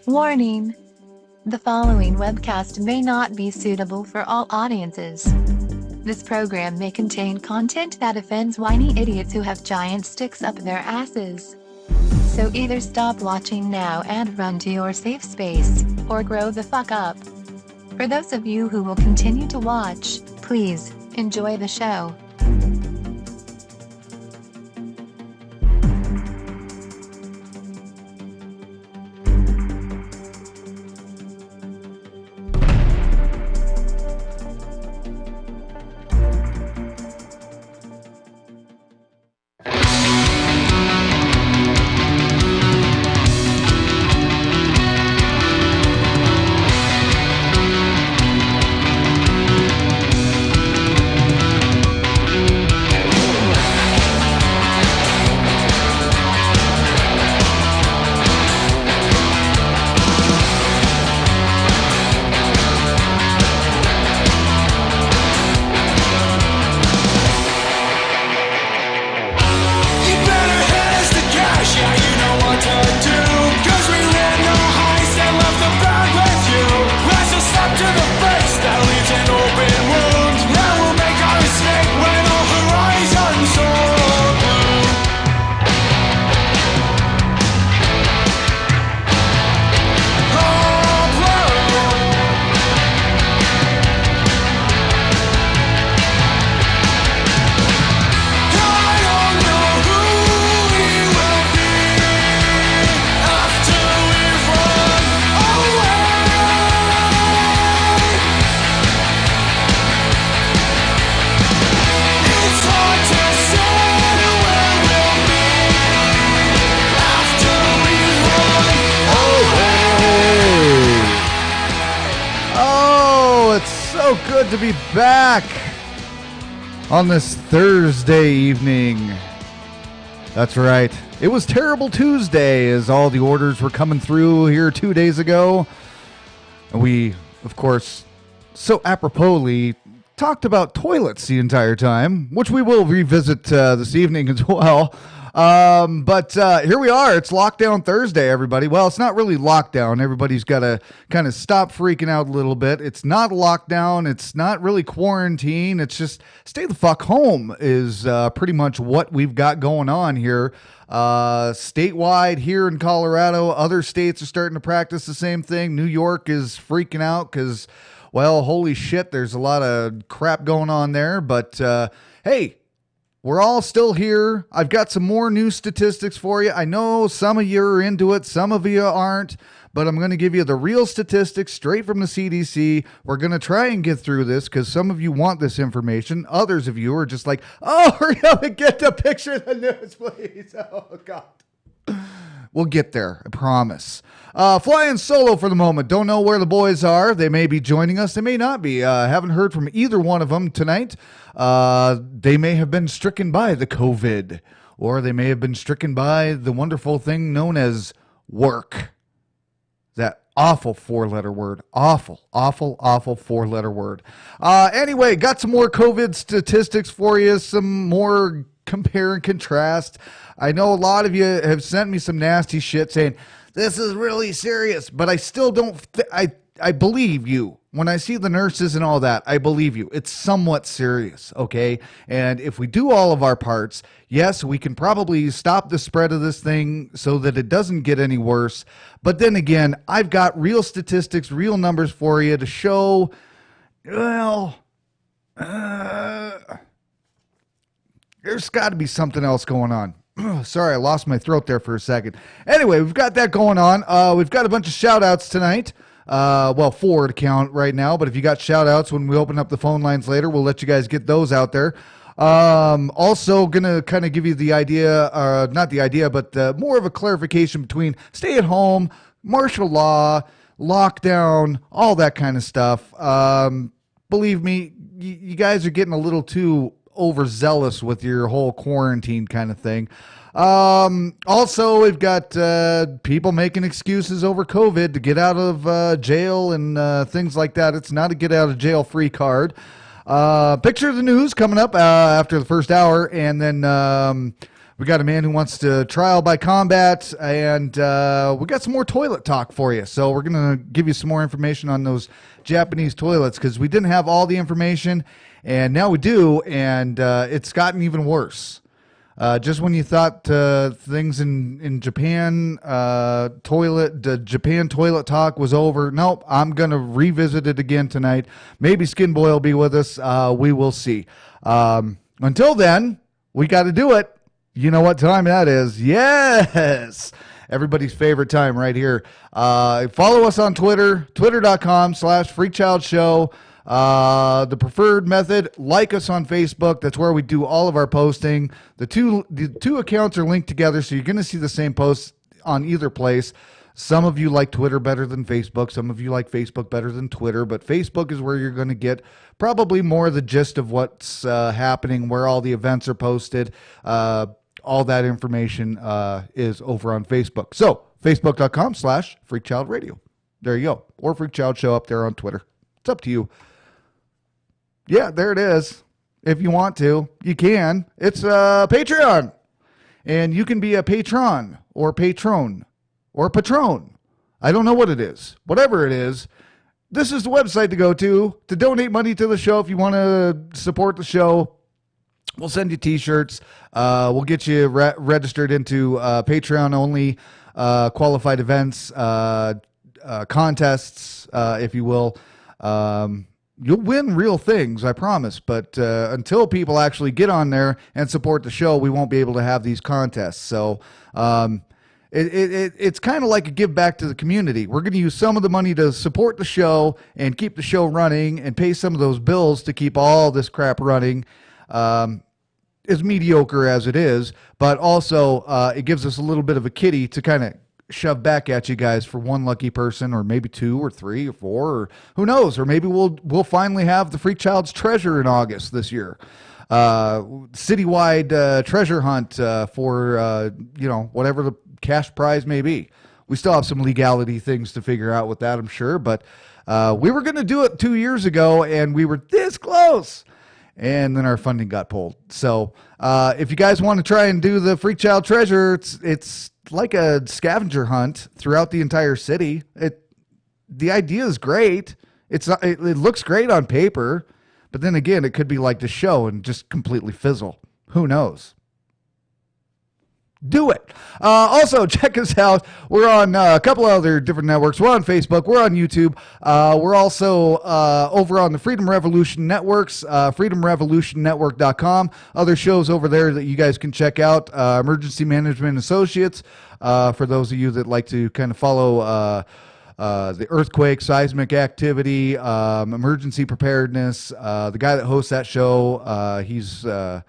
Warning: the following webcast may not be suitable for all audiences. This program may contain content that offends whiny idiots who have giant sticks up their asses. So either stop watching now and run to your safe space, or grow the fuck up. For those of you who will continue to watch, please enjoy the show. To be back on this Thursday evening. That's right. It was Terrible Tuesday as all the orders were coming through here 2 days ago. And we, of course, so aproposly talked about toilets the entire time, which we will revisit this evening as well. But here we are. It's Lockdown Thursday, everybody. Well, it's not really lockdown. Everybody's got to kind of stop freaking out a little bit. It's not lockdown. It's not really quarantine. It's just stay the fuck home is pretty much what we've got going on here. Statewide here in Colorado, other states are starting to practice the same thing. New York is freaking out because, well, holy shit, there's a lot of crap going on there. But hey, we're all still here. I've got some more new statistics for you. I know some of you are into it, some of you aren't, but I'm going to give you the real statistics straight from the CDC. We're going to try and get through this because some of you want this information. Others of you are just like, oh, hurry up and get the picture of the news, please. Oh, God. We'll get there, I promise. Flying solo for the moment. Don't know where the boys are. They may be joining us. They may not be. Haven't heard from either one of them tonight. They may have been stricken by the COVID, or they may have been stricken by the wonderful thing known as work. That awful four-letter word. Awful, awful, awful four-letter word. Anyway, got some more COVID statistics for you. Some more compare and contrast. I know a lot of you have sent me some nasty shit saying, this is really serious, but I still don't, I believe you. When I see the nurses and all that, I believe you. It's somewhat serious, okay? And if we do all of our parts, yes, we can probably stop the spread of this thing so that it doesn't get any worse. But then again, I've got real statistics, real numbers for you to show, well, there's got to be something else going on. Sorry, I lost my throat there for a second. Anyway, we've got that going on. We've got a bunch of shout-outs tonight. Well, 4 to count right now, but if you got shout-outs when we open up the phone lines later, we'll let you guys get those out there. Also, going to kind of give you the idea, not the idea, but more of a clarification between stay-at-home, martial law, lockdown, all that kind of stuff. Believe me, you guys are getting a little too overzealous with your whole quarantine kind of thing. Also, we've got people making excuses over COVID to get out of jail and things like that. It's not a get out of jail free card. Picture of the news coming up after the first hour, and then We got a man who wants to trial by combat, and we got some more toilet talk for you. So we're going to give you some more information on those Japanese toilets because we didn't have all the information, and now we do, and it's gotten even worse. Just when you thought things in Japan, Japan toilet talk was over, nope, I'm going to revisit it again tonight. Maybe Skinboy will be with us. We will see. Until then, we got to do it. You know what time that is? Yes! Everybody's favorite time right here. Follow us on Twitter, twitter.com/FreakChildShow. The preferred method, like us on Facebook. That's where we do all of our posting. The two accounts are linked together, so you're going to see the same posts on either place. Some of you like Twitter better than Facebook. Some of you like Facebook better than Twitter. But Facebook is where you're going to get probably more of the gist of what's happening, where all the events are posted. All that information is over on Facebook. So, facebook.com/FreakChildRadio. There you go. Or FreakChild Show up there on Twitter. It's up to you. Yeah, there it is. If you want to, you can. It's Patreon. And you can be a patron or patron or patron. I don't know what it is. Whatever it is, this is the website to go to donate money to the show if you want to support the show. We'll send you t-shirts. We'll get you registered into Patreon-only qualified events, contests, if you will. You'll win real things, I promise. But until people actually get on there and support the show, we won't be able to have these contests. So it's kind of like a give back to the community. We're going to use some of the money to support the show and keep the show running and pay some of those bills to keep all this crap running. As mediocre as it is, but also it gives us a little bit of a kitty to kind of shove back at you guys for one lucky person, or maybe 2 or 3 or 4, or who knows, or maybe we'll finally have the Freak Child's Treasure in August this year. Citywide treasure hunt for whatever the cash prize may be. We still have some legality things to figure out with that, I'm sure, but we were going to do it 2 years ago, and we were this close. And then our funding got pulled. So if you guys want to try and do the Freak Child Treasure, it's like a scavenger hunt throughout the entire city. The idea is great. It looks great on paper, but then again, it could be like the show and just completely fizzle. Who knows? Do it. Also, check us out. We're on a couple other different networks. We're on Facebook. We're on YouTube. We're also over on the Freedom Revolution Networks, freedomrevolutionnetwork.com. Other shows over there that you guys can check out. Emergency Management Associates, for those of you that like to kind of follow the earthquake, seismic activity, emergency preparedness. The guy that hosts that show, he's Ron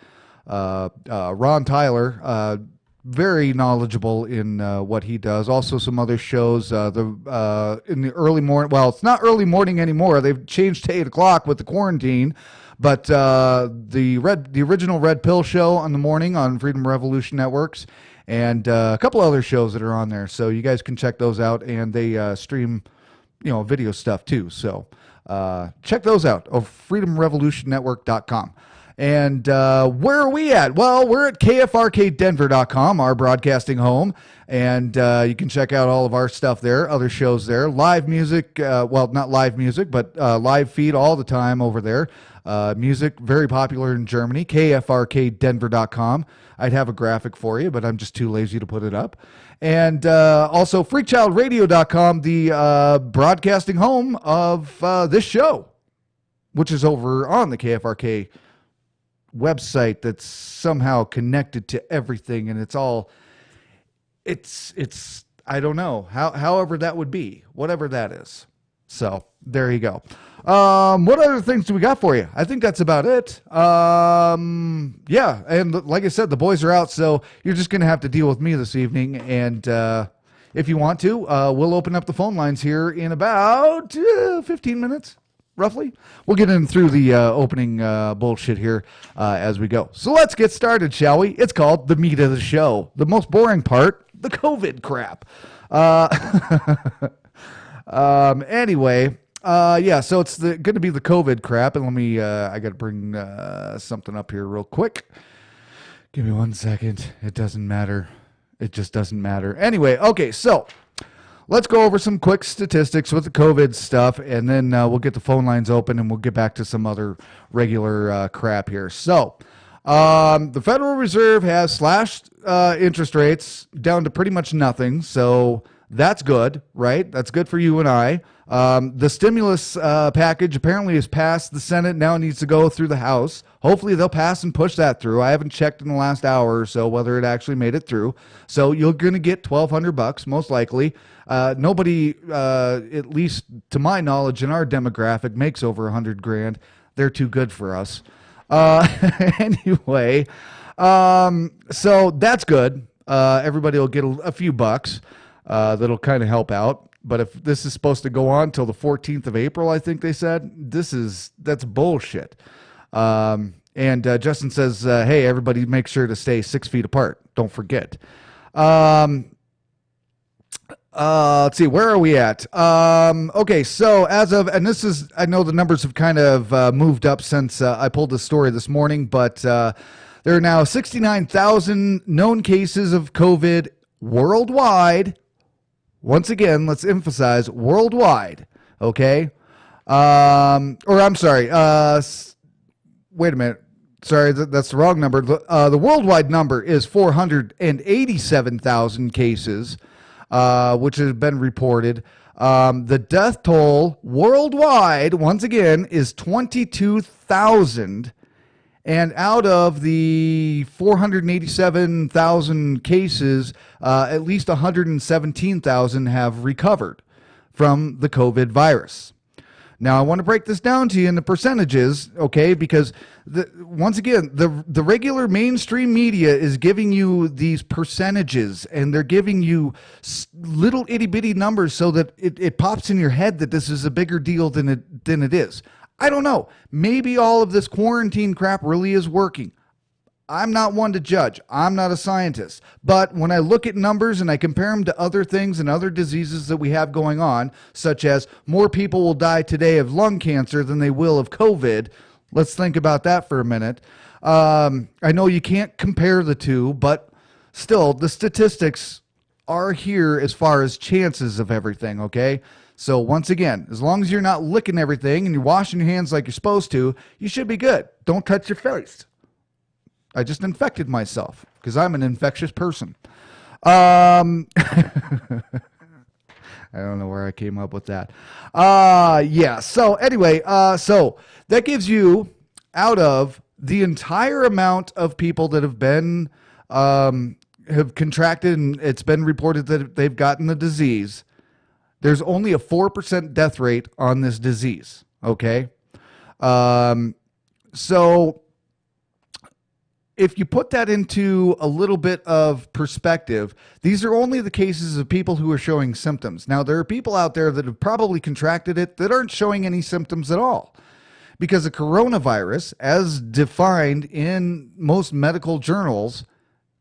Tyler. Very knowledgeable in what he does. Also, some other shows in the early morning. Well, it's not early morning anymore. They've changed to 8 o'clock with the quarantine. But the original Red Pill show on the morning on Freedom Revolution Networks, and a couple other shows that are on there. So you guys can check those out, and they stream, video stuff too. So check those out of freedomrevolutionnetwork.com. And where are we at? Well, we're at kfrkdenver.com, our broadcasting home, and you can check out all of our stuff there, other shows there, live music, well, not live music, but live feed all the time over there. Music, very popular in Germany, kfrkdenver.com. I'd have a graphic for you, but I'm just too lazy to put it up. And also freakchildradio.com, the broadcasting home of this show, which is over on the KFRK website that's somehow connected to everything, and it's I don't know however that would be, whatever that is. So there you go. What other things do we got for you? I think that's about it. Yeah, and like I said, the boys are out, so you're just gonna have to deal with me this evening. And if you want to, we'll open up the phone lines here in about 15 minutes. Roughly. We'll get in through the opening bullshit here as we go. So let's get started, shall we? It's called the meat of the show. The most boring part, the COVID crap. Anyway, so it's going to be the COVID crap. And let me, I got to bring something up here real quick. Give me 1 second. It doesn't matter. It just doesn't matter. Anyway, okay, so let's go over some quick statistics with the COVID stuff, and then we'll get the phone lines open, and we'll get back to some other regular crap here. So the Federal Reserve has slashed interest rates down to pretty much nothing, so that's good, right? That's good for you and I. The stimulus package apparently has passed the Senate. Now it needs to go through the House. Hopefully they'll pass and push that through. I haven't checked in the last hour or so whether it actually made it through. So you're going to get $1,200 most likely. Nobody, at least to my knowledge, in our demographic makes over $100,000. They're too good for us. Anyway, so that's good. Everybody will get a few bucks. That'll kind of help out. But if this is supposed to go on till the 14th of April, I think they said, that's bullshit. And Justin says, hey, everybody make sure to stay 6 feet apart. Don't forget. Let's see, where are we at? Okay, so as of, and this is, I know the numbers have kind of moved up since I pulled this story this morning, but there are now 69,000 known cases of COVID worldwide. Once again, let's emphasize worldwide, okay? Or I'm sorry, wait a minute. Sorry, that's the wrong number. The worldwide number is 487,000 cases, which has been reported. The death toll worldwide, once again, is 22,000. And out of the 487,000 cases, at least 117,000 have recovered from the COVID virus. Now, I want to break this down to you in the percentages, okay, because once again, the regular mainstream media is giving you these percentages, and they're giving you little itty-bitty numbers so that it pops in your head that this is a bigger deal than it is. I don't know. Maybe all of this quarantine crap really is working. I'm not one to judge. I'm not a scientist. But when I look at numbers and I compare them to other things and other diseases that we have going on, such as more people will die today of lung cancer than they will of COVID, let's think about that for a minute. I know you can't compare the two, but still, the statistics are here as far as chances of everything, okay? So once again, as long as you're not licking everything and you're washing your hands like you're supposed to, you should be good. Don't touch your face. I just infected myself because I'm an infectious person. I don't know where I came up with that. Yeah. So anyway, so that gives you, out of the entire amount of people that have been, have contracted, and it's been reported that they've gotten the disease, there's only a 4% death rate on this disease, okay? So if you put that into a little bit of perspective, these are only the cases of people who are showing symptoms. Now, there are people out there that have probably contracted it that aren't showing any symptoms at all. Because the coronavirus, as defined in most medical journals,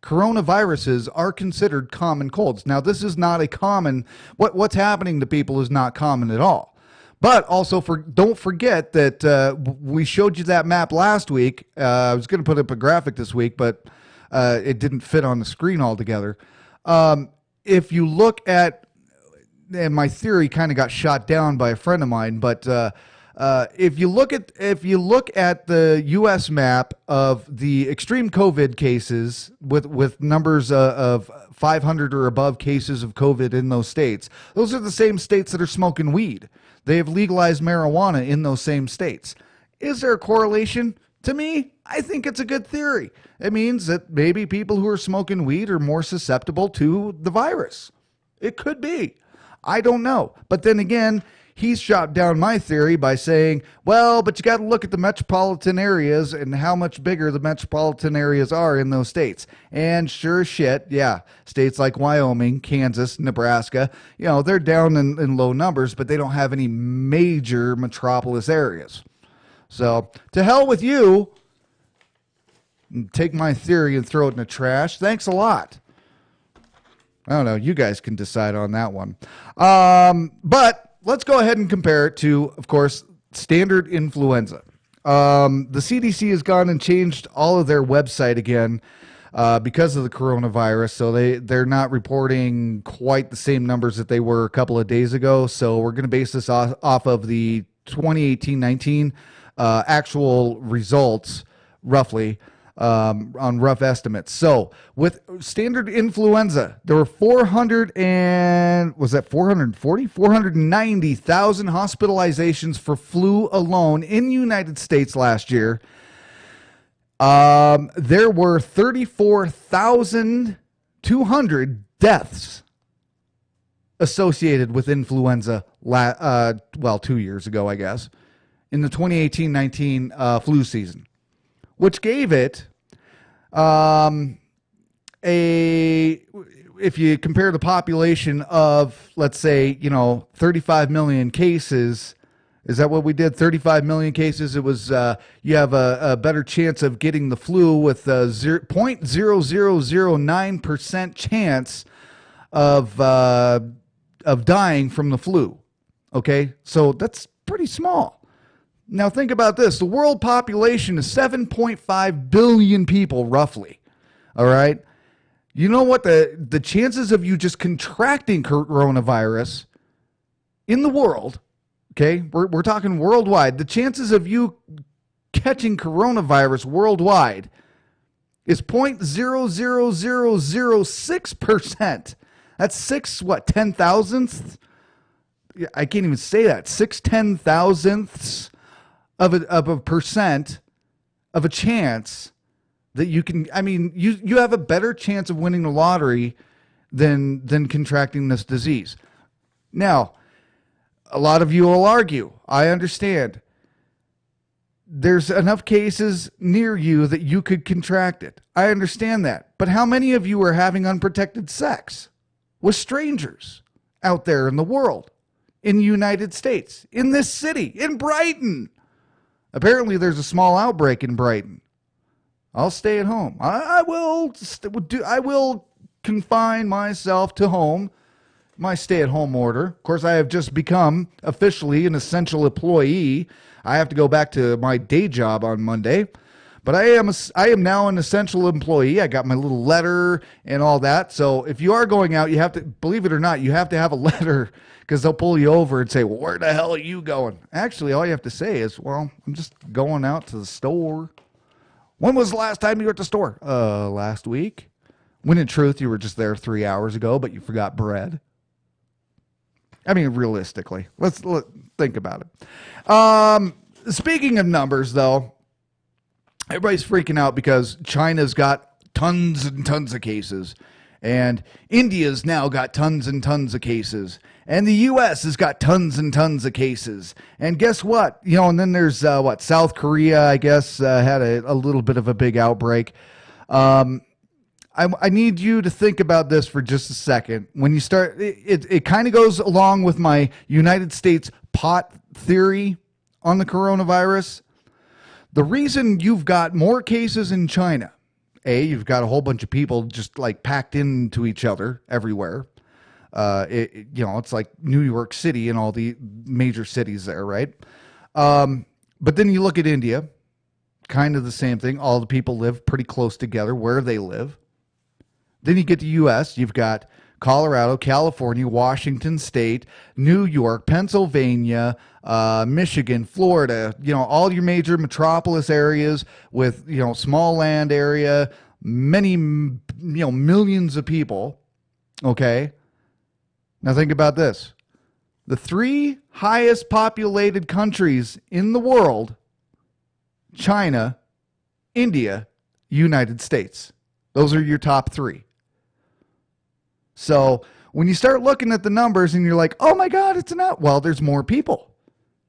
coronaviruses are considered common colds. Now, this is not a common, what's happening to people is not common at all. But also, don't forget that we showed you that map last week. I was going to put up a graphic this week, but it didn't fit on the screen altogether. If you look at, and my theory kind of got shot down by a friend of mine, but if you look at the U.S. map of the extreme COVID cases with numbers of 500 or above cases of COVID in those states, those are the same states that are smoking weed. They have legalized marijuana in those same states. Is there a correlation? To me, I think it's a good theory. It means that maybe people who are smoking weed are more susceptible to the virus. It could be. I don't know. But then again, he's shot down my theory by saying, well, but you got to look at the metropolitan areas and how much bigger the metropolitan areas are in those states. And sure as shit, yeah, states like Wyoming, Kansas, Nebraska, you know, they're down in low numbers, but they don't have any major metropolis areas. So to hell with you. Take my theory and throw it in the trash. Thanks a lot. I don't know. You guys can decide on that one. But let's go ahead and compare it to, of course, standard influenza. The CDC has gone and changed all of their website again. because of the coronavirus. So they're not reporting quite the same numbers that they were a couple of days ago. So we're going to base this off of the 2018-19 actual results, roughly, on rough estimates. So with standard influenza, there were 490,000 hospitalizations for flu alone in the United States last year. There were 34,200 deaths associated with influenza 2 years ago, I guess, in the 2018-19 flu season, which gave it if you compare the population of, let's say, 35 million cases. Is that what we did? 35 million cases. It was you have a better chance of getting the flu with a 0.0009% chance of dying from the flu. Okay, so that's pretty small. Now think about this. The world population is 7.5 billion people, roughly. All right. You know what the chances of you just contracting coronavirus in the world, okay, we're talking worldwide, the chances of you catching coronavirus worldwide is 0.00006%. That's 10,000ths? I can't even say that. 10,000ths of a percent of a chance that you can, you have a better chance of winning the lottery than contracting this disease. Now, a lot of you will argue, I understand. There's enough cases near you that you could contract it. I understand that. But how many of you are having unprotected sex with strangers out there in the world, in the United States, in this city, in Brighton? Apparently there's a small outbreak in Brighton. I'll stay at home. I will confine myself to home, my stay-at-home order. Of course, I have just become officially an essential employee. I have to go back to my day job on Monday, but I am now an essential employee. I got my little letter and all that. So if you are going out, you have to, believe it or not, you have to have a letter, because they'll pull you over and say, well, where the hell are you going? Actually, all you have to say is, well, I'm just going out to the store. When was the last time you were at the store? Last week. When in truth, you were just there 3 hours ago, but you forgot bread. Realistically, let's think about it. Speaking of numbers, though, everybody's freaking out because China's got tons and tons of cases, and India's now got tons and tons of cases, and the U.S. has got tons and tons of cases. And guess what? And then there's South Korea, I guess, had a little bit of a big outbreak. I need you to think about this for just a second. When you start, it kind of goes along with my United States pot theory on the coronavirus. The reason you've got more cases in China, you've got a whole bunch of people just like packed into each other everywhere. It's like New York City and all the major cities there, right? But then you look at India, kind of the same thing. All the people live pretty close together where they live. Then you get to U.S., you've got Colorado, California, Washington State, New York, Pennsylvania, Michigan, Florida, all your major metropolis areas with, small land area, many, millions of people. Okay. Now think about this. The 3 highest populated countries in the world, China, India, United States. Those are your top 3. So when you start looking at the numbers and you're like, oh my God, it's not, well, there's more people.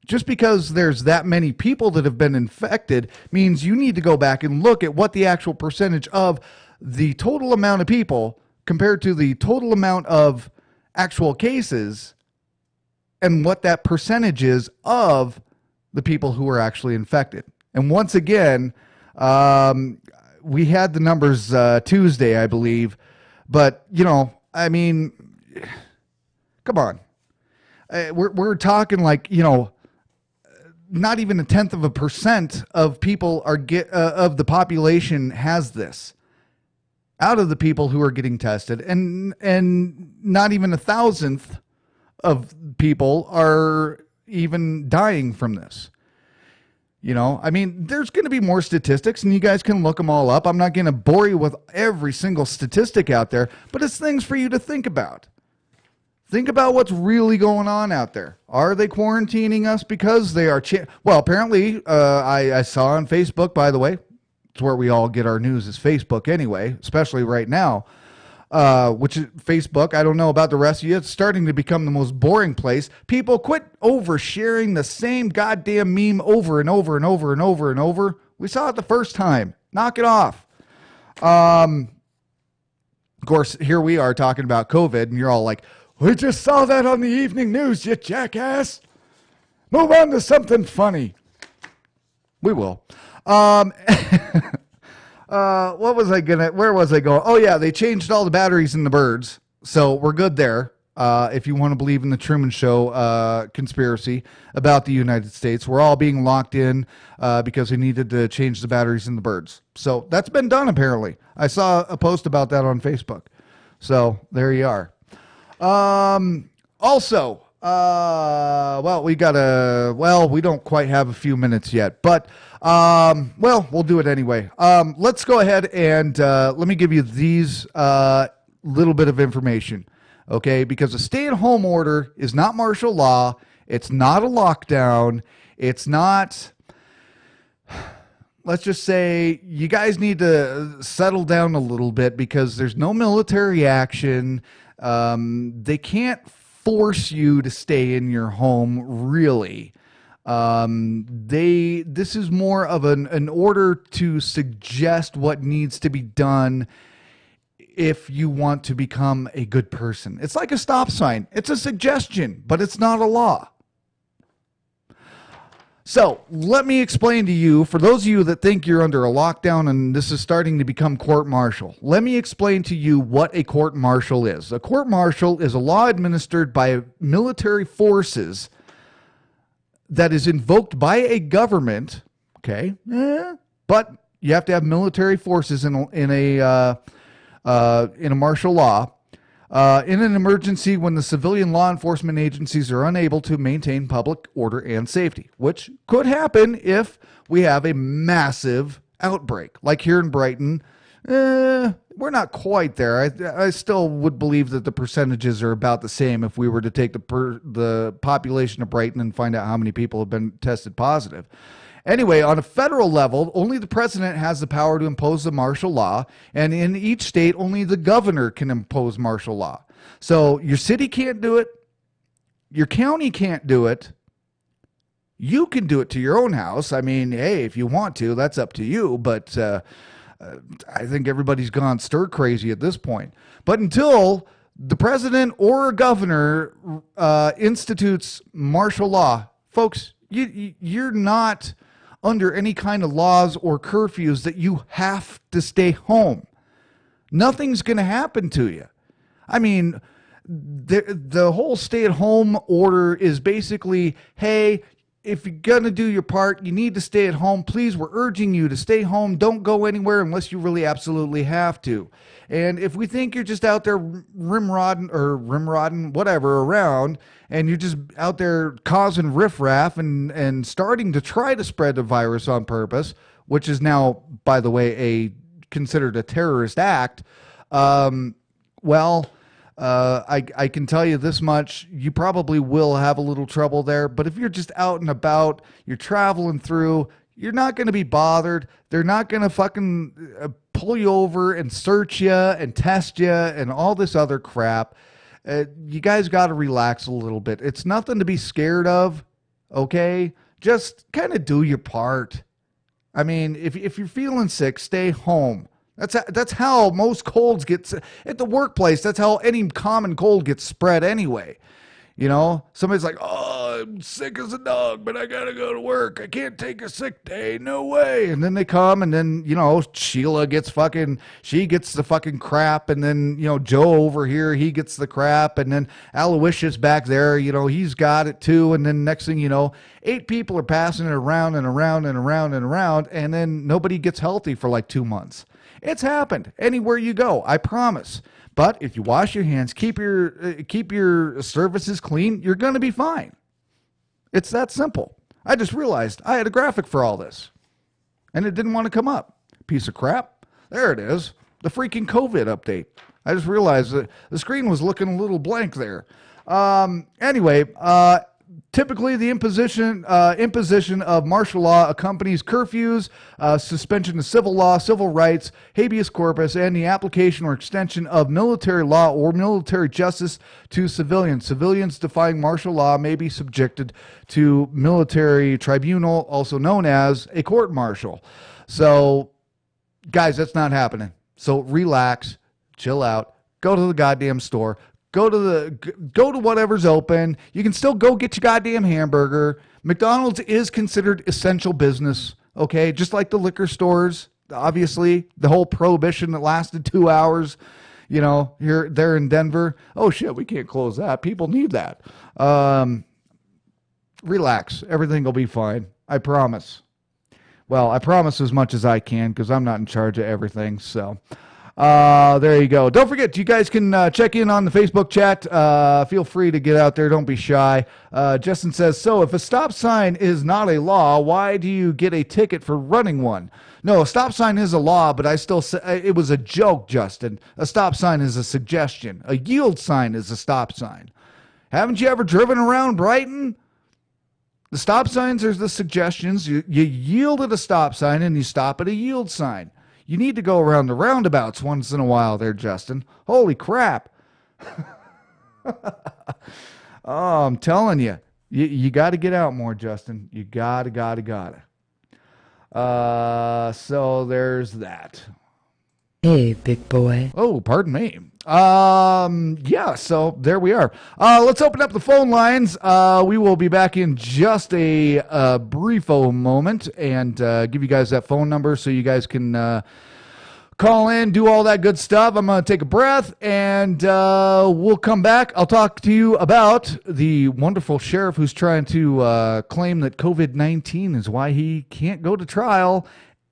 Just because there's that many people that have been infected means you need to go back and look at what the actual percentage of the total amount of people compared to the total amount of actual cases and what that percentage is of the people who are actually infected. And once again, we had the numbers Tuesday, I believe, but come on. We're talking like, not even 0.1% of people of the population has this. out of the people who are getting tested, and not even 1,000th of people are even dying from this. I mean, there's going to be more statistics, and you guys can look them all up. I'm not going to bore you with every single statistic out there, but it's things for you to think about. Think about what's really going on out there. Are they quarantining us because they are? Well, apparently, I saw on Facebook, by the way, it's where we all get our news is Facebook anyway, especially right now, which is Facebook. I don't know about the rest of you. It's starting to become the most boring place. People quit oversharing the same goddamn meme over and over and over and over and over. We saw it the first time. Knock it off. Of course, here we are talking about COVID, and you're all like, we just saw that on the evening news, you jackass. Move on to something funny. We will. Where was I going? Oh yeah, they changed all the batteries in the birds. So we're good there. If you want to believe in the Truman Show conspiracy about the United States, we're all being locked in because we needed to change the batteries in the birds. So that's been done apparently. I saw a post about that on Facebook. So there you are. Also, we don't quite have a few minutes yet, but, we'll do it anyway. Let's go ahead and, let me give you these, little bit of information. Okay. Because a stay-at-home order is not martial law. It's not a lockdown. It's not, let's just say you guys need to settle down a little bit because there's no military action. They can't force you to stay in your home, really. This is more of an order to suggest what needs to be done if you want to become a good person. It's like a stop sign. It's a suggestion, but it's not a law. So let me explain to you, for those of you that think you're under a lockdown and this is starting to become court-martial, let me explain to you what a court-martial is. A court-martial is a law administered by military forces that is invoked by a government, okay? But you have to have military forces in a martial law. In an emergency when the civilian law enforcement agencies are unable to maintain public order and safety, which could happen if we have a massive outbreak. Like here in Brighton, we're not quite there. I still would believe that the percentages are about the same if we were to take the population of Brighton and find out how many people have been tested positive. Anyway, on a federal level, only the president has the power to impose the martial law, and in each state, only the governor can impose martial law. So your city can't do it, your county can't do it, you can do it to your own house. I mean, hey, if you want to, that's up to you, but I think everybody's gone stir crazy at this point. But until the president or a governor institutes martial law, folks, you're not under any kind of laws or curfews that you have to stay home. Nothing's going to happen to you. I mean, the whole stay-at-home order is basically, hey, if you're going to do your part, you need to stay at home. Please, we're urging you to stay home. Don't go anywhere unless you really absolutely have to. And if we think you're just out there rimrodding, whatever, around, and you're just out there causing riffraff and starting to try to spread the virus on purpose, which is now, by the way, considered a terrorist act, I can tell you this much, you probably will have a little trouble there. But if you're just out and about, you're traveling through, you're not going to be bothered. They're not going to fucking pull you over and search you and test you and all this other crap. You guys got to relax a little bit. It's nothing to be scared of, okay? Just kind of do your part. I mean, if you're feeling sick, stay home. That's how most colds get at the workplace. That's how any common cold gets spread anyway. You know, somebody's like, oh, I'm sick as a dog, but I got to go to work. I can't take a sick day. No way. And then they come and then, Sheila gets she gets the fucking crap. And then, Joe over here, he gets the crap. And then Aloysius back there, he's got it too. And then next thing you know, 8 people are passing it around and around and around and around. And then nobody gets healthy for like 2 months. It's happened anywhere you go, I promise. But if you wash your hands, keep your surfaces clean, you're going to be fine. It's that simple. I just realized I had a graphic for all this, and it didn't want to come up. Piece of crap. There it is. The freaking COVID update. I just realized that the screen was looking a little blank there. Anyway, typically the imposition of martial law accompanies curfews, suspension of civil law, civil rights, habeas corpus, and the application or extension of military law or military justice to civilians. Civilians defying martial law may be subjected to military tribunal, also known as a court-martial. So, guys, that's not happening. So relax, chill out, go to the goddamn store, go to whatever's open. You can still go get your goddamn hamburger. McDonald's is considered essential business, okay? Just like the liquor stores, obviously. The whole prohibition that lasted 2 hours, there in Denver. Oh shit, we can't close that. People need that. Relax, everything will be fine. I promise. Well, I promise as much as I can because I'm not in charge of everything. So there you go. Don't forget, you guys can check in on the Facebook chat. Feel free to get out there. Don't be shy. Justin says, so if a stop sign is not a law, why do you get a ticket for running one? No, a stop sign is a law, but I still say it was a joke, Justin. A stop sign is a suggestion. A yield sign is a stop sign. Haven't you ever driven around Brighton? The stop signs are the suggestions. You yield at a stop sign and you stop at a yield sign. You need to go around the roundabouts once in a while there, Justin. Holy crap. Oh, I'm telling you. You got to get out more, Justin. You gotta. So there's that. Hey, big boy. Oh, pardon me. Yeah, so there we are. Let's open up the phone lines. We will be back in just a briefo moment and give you guys that phone number so you guys can call in, do all that good stuff. I'm going to take a breath, and we'll come back. I'll talk to you about the wonderful sheriff who's trying to claim that COVID-19 is why he can't go to trial.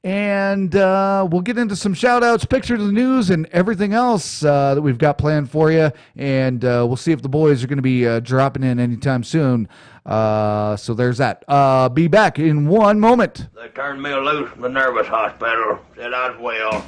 And we'll get into some shout-outs, pictures of the news, and everything else that we've got planned for you. And we'll see if the boys are going to be dropping in anytime soon. So there's that. Be back in one moment. They turned me loose from the nervous hospital. Said I was well.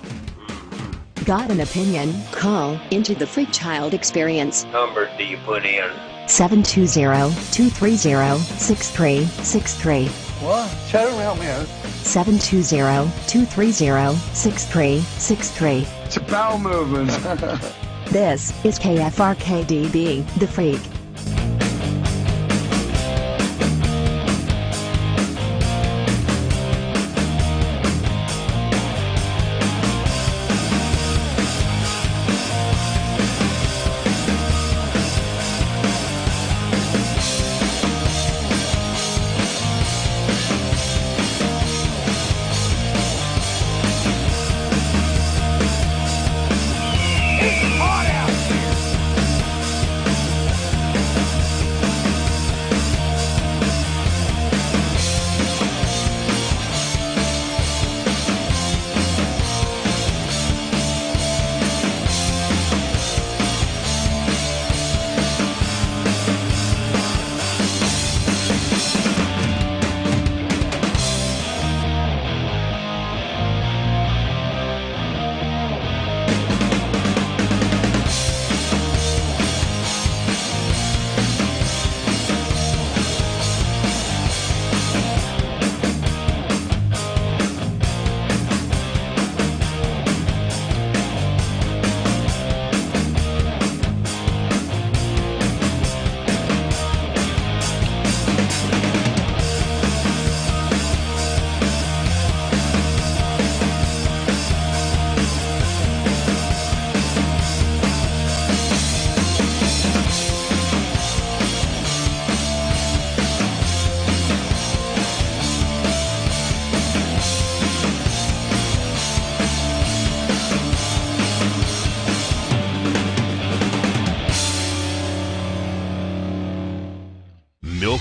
Got an opinion? Call into the FreakChild Experience. Number do you put in? 720-230-6363. What? Chat around, man. 720-230-6363. It's a bowel movement. This is KFRKDB, The Freak.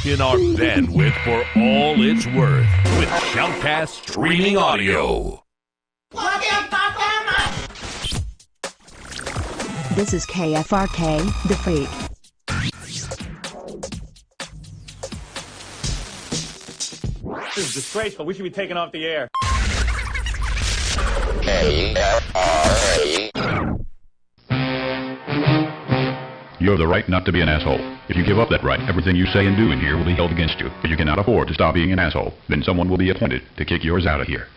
In our bandwidth for all it's worth with Shoutcast streaming audio. Plug in goddamn This is KFRK, The Freak. This is disgraceful. We should be taken off the air. You have the right not to be an asshole. If you give up that right, everything you say and do in here will be held against you. If you cannot afford to stop being an asshole, then someone will be appointed to kick yours out of here.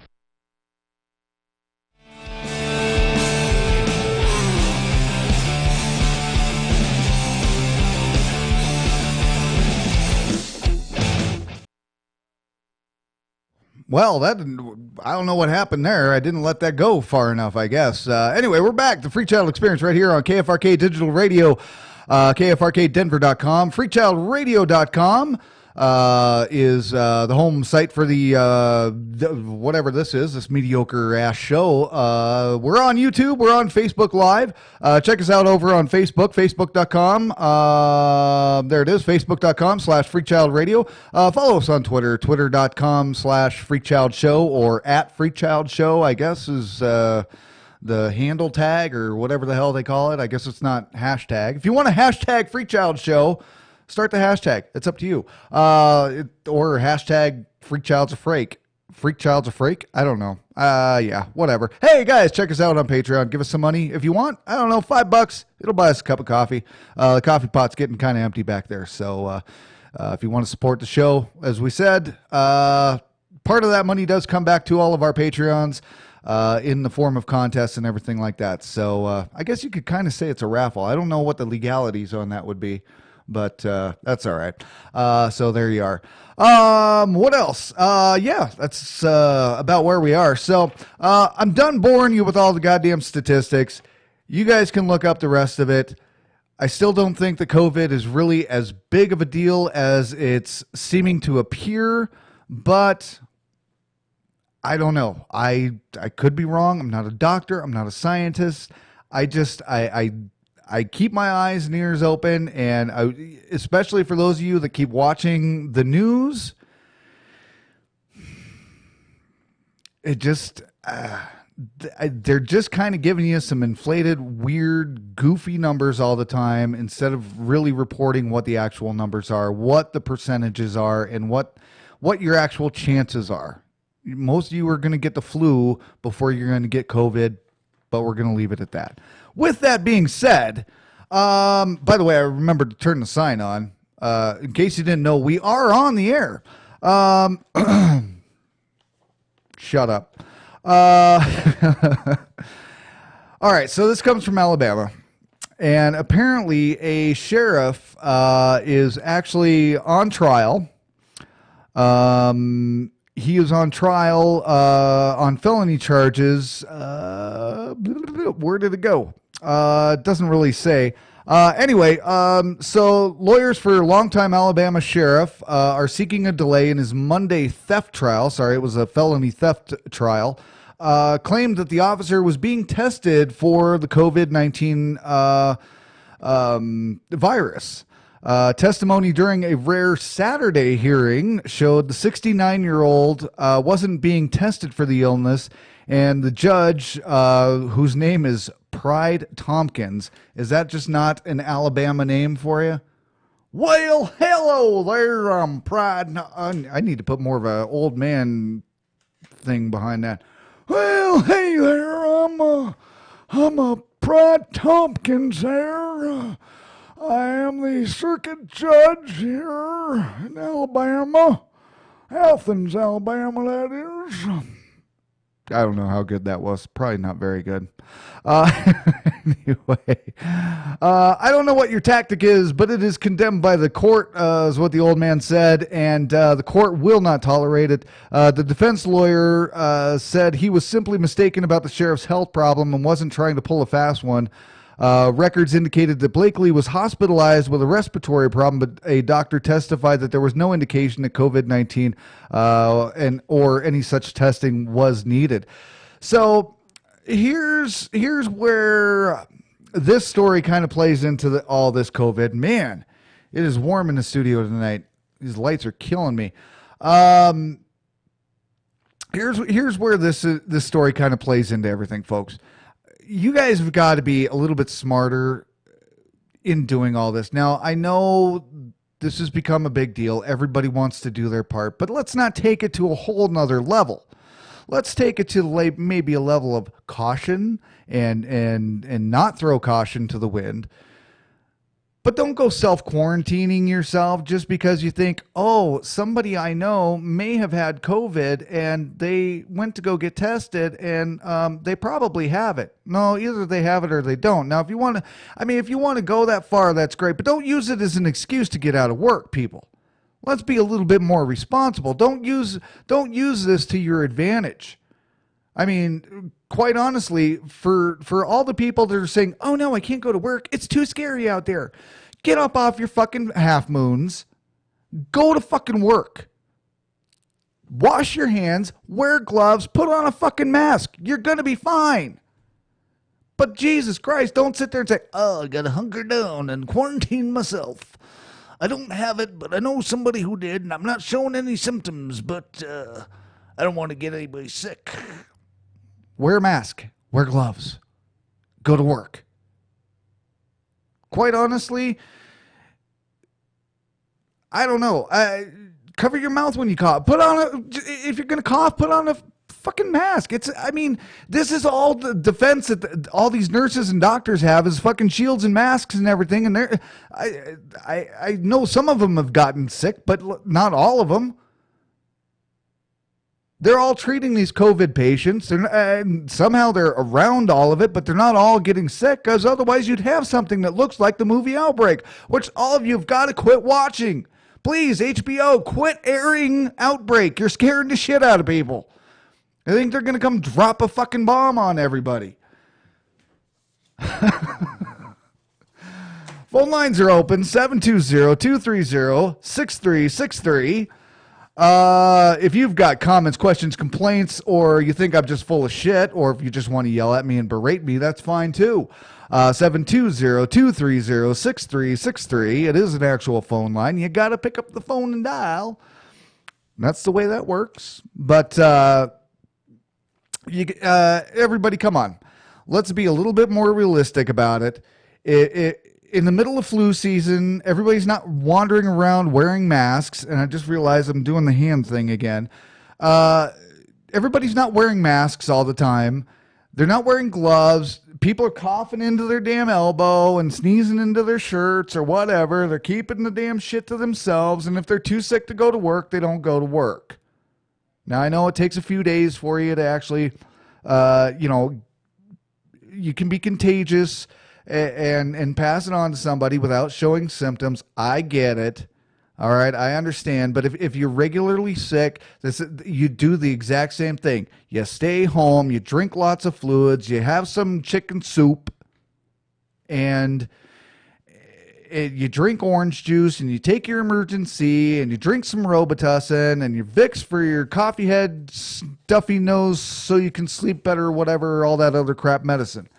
Well, I don't know what happened there. I didn't let that go far enough, I guess. Anyway, we're back. The FreakChild Experience right here on KFRK Digital Radio, KFRKDenver.com. FreakChildRadio.com is the home site for the whatever this is, this mediocre-ass show. We're on YouTube. We're on Facebook Live. Check us out over on Facebook, Facebook.com. There it is, Facebook.com/FreakChildRadio. Follow us on Twitter, Twitter.com/FreakChildShow or @FreakChildShow, I guess, is the handle tag or whatever the hell they call it. I guess it's not hashtag. If you want to hashtag FreakChild Show, start the hashtag. It's up to you. Or hashtag FreakChild's a Freak. FreakChild's a Freak? I don't know. Yeah, whatever. Hey, guys, check us out on Patreon. Give us some money if you want. I don't know, $5. It'll buy us a cup of coffee. The coffee pot's getting kind of empty back there. So if you want to support the show, as we said, part of that money does come back to all of our Patreons in the form of contests and everything like that. So I guess you could kind of say it's a raffle. I don't know what the legalities on that would be, but that's all right. So there you are. What else? Yeah, that's about where we are. So I'm done boring you with all the goddamn statistics. You guys can look up the rest of it. I still don't think that COVID is really as big of a deal as it's seeming to appear, but I don't know. I could be wrong. I'm not a doctor. I'm not a scientist. I keep my eyes and ears open, and especially for those of you that keep watching the news, it just they're just kind of giving you some inflated, weird, goofy numbers all the time instead of really reporting what the actual numbers are, what the percentages are, and what your actual chances are. Most of you are going to get the flu before you're going to get COVID, but we're going to leave it at that. With that being said, by the way, I remembered to turn the sign on. In case you didn't know, we are on the air. Shut up. All right, so this comes from Alabama. And apparently a sheriff is actually on trial. He is on trial on felony charges. Where did it go? It doesn't really say. Anyway, so lawyers for longtime Alabama sheriff are seeking a delay in his Monday theft trial. Sorry, it was a felony theft trial. Claimed that the officer was being tested for the COVID-19 virus. Testimony during a rare Saturday hearing showed the 69-year-old wasn't being tested for the illness, and the judge, whose name is Pride Tompkins, is that just not an Alabama name for you? Well, hello there, Pride. I need to put more of an old man thing behind that. Well, hey there, I'm a Pride Tompkins there. I am the circuit judge here in Alabama. Athens, Alabama, that is. I don't know how good that was. Probably not very good. Anyway, I don't know what your tactic is, but it is condemned by the court, is what the old man said, and the court will not tolerate it. The defense lawyer said he was simply mistaken about the sheriff's health problem and wasn't trying to pull a fast one. Records indicated that Blakely was hospitalized with a respiratory problem, but a doctor testified that there was no indication that COVID-19 or any such testing was needed. So here's where this story kind of plays into all this COVID. Man, it is warm in the studio tonight. These lights are killing me. Here's where this story kind of plays into everything, folks. you guys have got to be a little bit smarter in doing all this. Now, I know this has become a big deal. Everybody wants to do their part, but let's not take it to a whole nother level. Let's take it to maybe a level of caution and not throw caution to the wind. But don't go self-quarantining yourself just because you think, oh, somebody I know may have had COVID and they went to go get tested and they probably have it. No, either they have it or they don't. Now, if you want to go that far, that's great. But don't use it as an excuse to get out of work, people. Let's be a little bit more responsible. Don't use this to your advantage. I mean, quite honestly, for all the people that are saying, oh no, I can't go to work, it's too scary out there. Get up off your fucking half moons. Go to fucking work. Wash your hands, wear gloves, put on a fucking mask. You're going to be fine. But Jesus Christ, don't sit there and say, oh, I got to hunker down and quarantine myself. I don't have it, but I know somebody who did, and I'm not showing any symptoms, but I don't want to get anybody sick. Wear a mask. Wear gloves. Go to work. Quite honestly, I don't know. Cover your mouth when you cough. If you're going to cough, put on a fucking mask. This is all the defense that all these nurses and doctors have is fucking shields and masks and everything. And I know some of them have gotten sick, but not all of them. They're all treating these COVID patients. Somehow they're around all of it, but they're not all getting sick, because otherwise you'd have something that looks like the movie Outbreak, which all of you have got to quit watching. Please, HBO, quit airing Outbreak. You're scaring the shit out of people. I think they're going to come drop a fucking bomb on everybody. Phone lines are open, 720-230-6363. If you've got comments, questions, complaints, or you think I'm just full of shit, or if you just want to yell at me and berate me, that's fine too. 720-230-6363. It is an actual phone line. You got to pick up the phone and dial. That's the way that works. But everybody, come on. Let's be a little bit more realistic about it. In the middle of flu season, everybody's not wandering around wearing masks, and I just realized I'm doing the hand thing again. Everybody's not wearing masks all the time. They're not wearing gloves. People are coughing into their damn elbow and sneezing into their shirts or whatever. They're keeping the damn shit to themselves, and if they're too sick to go to work, they don't go to work. Now, I know it takes a few days for you to actually, you can be contagious and pass it on to somebody without showing symptoms. I get it. All right, I understand. But if you're regularly sick, you do the exact same thing. You stay home, you drink lots of fluids, you have some chicken soup, and you drink orange juice, and you take your Emergen-C, and you drink some Robitussin, and your Vicks for your coffee head, stuffy nose so you can sleep better, whatever, all that other crap medicine.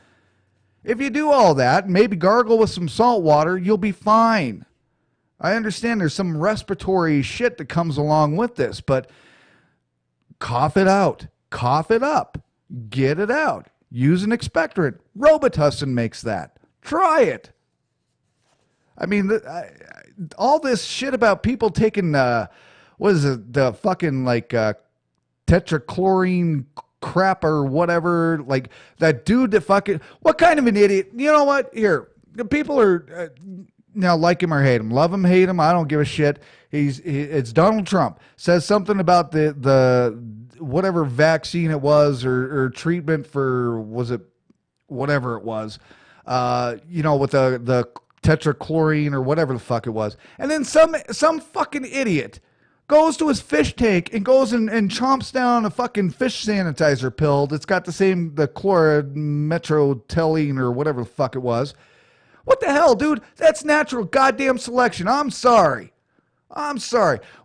If you do all that, maybe gargle with some salt water, you'll be fine. I understand there's some respiratory shit that comes along with this, but cough it out. Cough it up. Get it out. Use an expectorant. Robitussin makes that. Try it. I mean, all this shit about people taking, the fucking, tetrachlorine crap or whatever, like that dude that fucking, what kind of an idiot? You know what? Here, people are now like him or hate him, love him, hate him. I don't give a shit. It's Donald Trump says something about the whatever vaccine it was or treatment for, was it whatever it was, with the tetrachlorine or whatever the fuck it was, and then some fucking idiot goes to his fish tank and goes and chomps down a fucking fish sanitizer pill that's got the chlorometrotellene or whatever the fuck it was. What the hell, dude? That's natural goddamn selection. I'm sorry.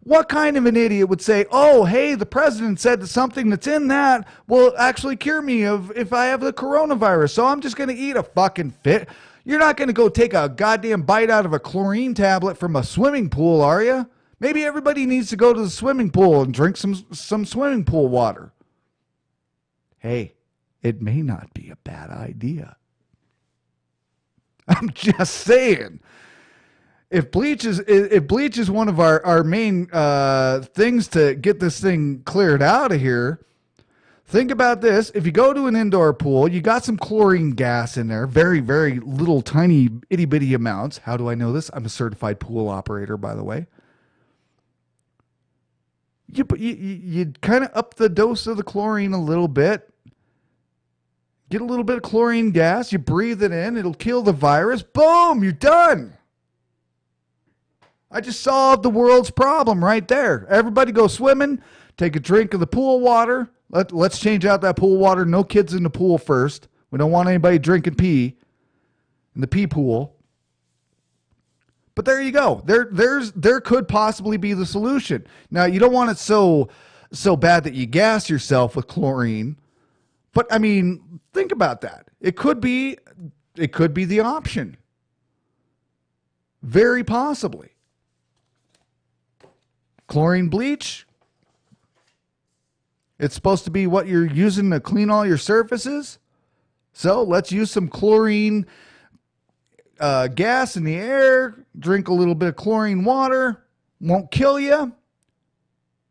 What kind of an idiot would say, oh, hey, the president said that something that's in that will actually cure me if I have the coronavirus, so I'm just going to eat a fucking fish. You're not going to go take a goddamn bite out of a chlorine tablet from a swimming pool, are you? Maybe everybody needs to go to the swimming pool and drink some swimming pool water. Hey, it may not be a bad idea. I'm just saying. If bleach is one of our main things to get this thing cleared out of here, think about this. If you go to an indoor pool, you got some chlorine gas in there, very, very little, tiny, itty-bitty amounts. How do I know this? I'm a certified pool operator, by the way. You kind of up the dose of the chlorine a little bit. Get a little bit of chlorine gas. You breathe it in. It'll kill the virus. Boom, you're done. I just solved the world's problem right there. Everybody go swimming. Take a drink of the pool water. Let's change out that pool water. No kids in the pool first. We don't want anybody drinking pee in the pee pool. But there you go. There could possibly be the solution. Now, you don't want it so bad that you gas yourself with chlorine. But I mean, think about that. It could be the option. Very possibly. Chlorine bleach. It's supposed to be what you're using to clean all your surfaces. So let's use some chlorine gas in the air. Drink a little bit of chlorine water. Won't kill you.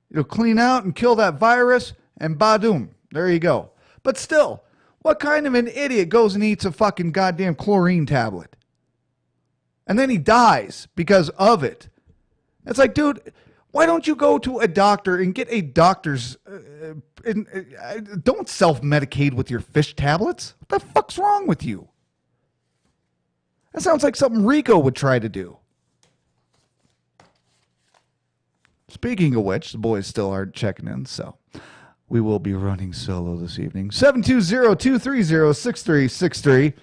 It'll clean out and kill that virus. And badoom. There you go. But still, what kind of an idiot goes and eats a fucking goddamn chlorine tablet? And then he dies because of it. It's like, dude, why don't you go to a doctor and get a doctor's... don't self-medicate with your fish tablets. What the fuck's wrong with you? That sounds like something Rico would try to do. Speaking of which, the boys still aren't checking in, so we will be running solo this evening. 720-230-6363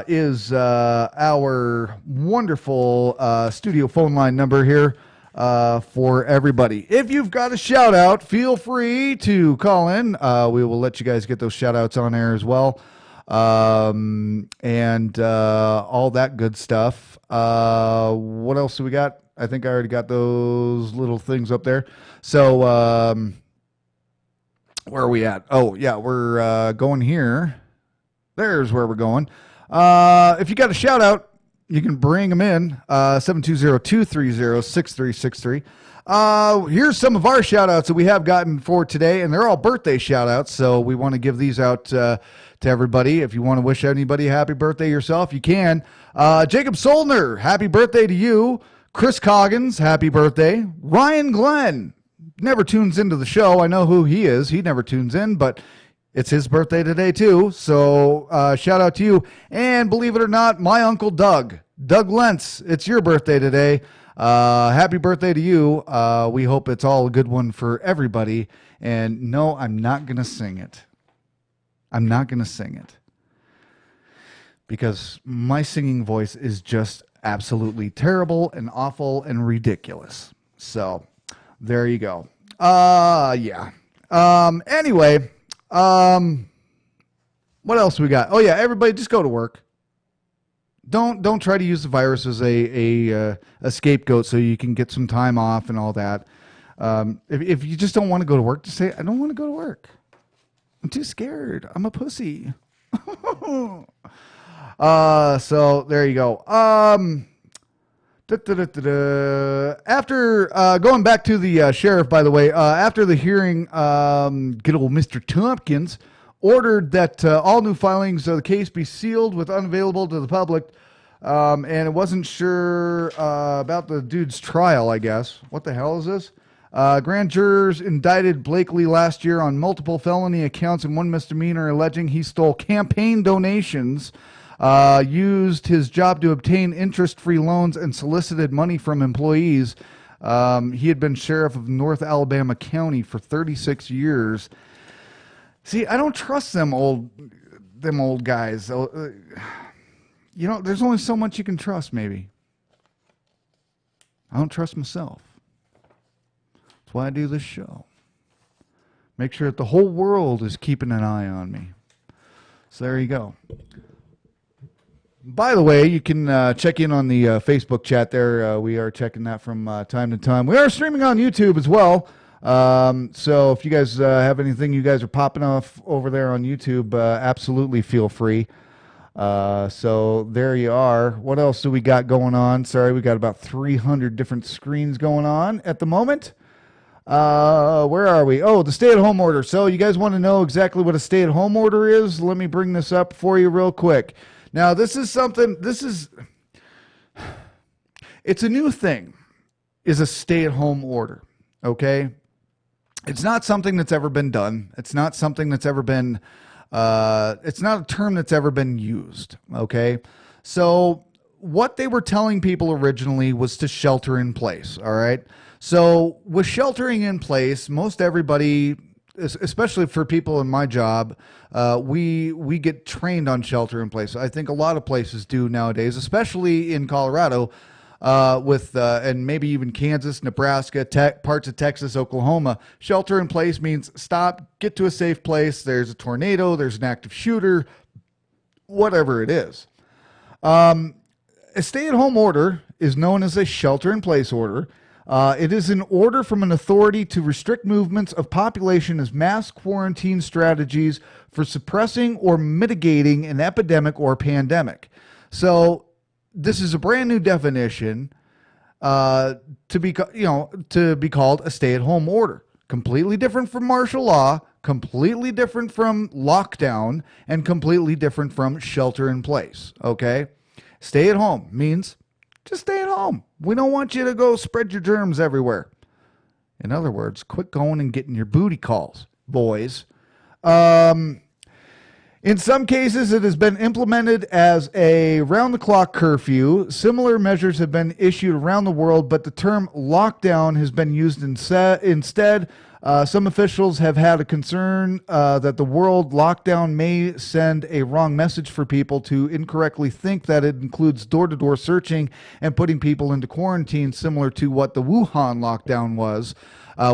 is our wonderful studio phone line number here for everybody. If you've got a shout out, feel free to call in. We will let you guys get those shout outs on air as well. And all that good stuff. What else do we got? I think I already got those little things up there. So, where are we at? Oh, yeah, we're going here. There's where we're going. If you got a shout out, you can bring them in. 720-230-6363. Here's some of our shout outs that we have gotten for today, and they're all birthday shout outs. So we want to give these out to everybody. If you want to wish anybody a happy birthday yourself, you can. Jacob Solner, happy birthday to you. Chris Coggins, happy birthday. Ryan Glenn never tunes into the show. I know who he is. He never tunes in, but it's his birthday today too. So shout out to you. And believe it or not, my Uncle Doug Lentz, it's your birthday today. Happy birthday to you. We hope it's all a good one for everybody. And no, I'm not going to sing it. I'm not going to sing it. Because my singing voice is just absolutely terrible and awful and ridiculous. So there you go. Yeah. Anyway, what else we got? Oh yeah, everybody just go to work. Don't try to use the virus as a scapegoat so you can get some time off and all that. If you just don't want to go to work, just say, I don't want to go to work. I'm too scared. I'm a pussy. So there you go. After going back to the sheriff, by the way, after the hearing, good old Mr. Tompkins ordered that all new filings of the case be sealed with unavailable to the public, and it wasn't sure about the dude's trial, I guess. What the hell is this? Grand jurors indicted Blakely last year on multiple felony accounts and one misdemeanor alleging he stole campaign donations, used his job to obtain interest-free loans, and solicited money from employees. He had been sheriff of North Alabama County for 36 years. See, I don't trust them old guys. You know, there's only so much you can trust, maybe. I don't trust myself. That's why I do this show. Make sure that the whole world is keeping an eye on me. So there you go. By the way, you can check in on the Facebook chat there. We are checking that from time to time. We are streaming on YouTube as well. So if you guys have anything you guys are popping off over there on YouTube, absolutely feel free. So there you are. What else do we got going on? Sorry, we got about 300 different screens going on at the moment. Where are we? Oh, the stay-at-home order. So you guys want to know exactly what a stay-at-home order is? Let me bring this up for you real quick. Now, it's a new thing, is a stay-at-home order, okay? It's not something that's ever been done. It's not something that's ever been, it's not a term that's ever been used, okay? So what they were telling people originally was to shelter in place, all right? So with sheltering in place, most everybody, especially for people in my job, we get trained on shelter in place. I think a lot of places do nowadays, especially in Colorado, and maybe even Kansas, Nebraska, parts of Texas, Oklahoma. Shelter in place means stop, get to a safe place. There's a tornado, there's an active shooter, whatever it is. A stay-at-home order is known as a shelter-in-place order. It is an order from an authority to restrict movements of population as mass quarantine strategies for suppressing or mitigating an epidemic or pandemic. So this is a brand new definition to be called a stay-at-home order. Completely different from martial law, completely different from lockdown, and completely different from shelter in place. Okay, stay at home means just stay at home. We don't want you to go spread your germs everywhere. In other words, quit going and getting your booty calls, boys. In some cases, it has been implemented as a round-the-clock curfew. Similar measures have been issued around the world, but the term lockdown has been used instead. Some officials have had a concern that the world lockdown may send a wrong message for people to incorrectly think that it includes door-to-door searching and putting people into quarantine, similar to what the Wuhan lockdown was,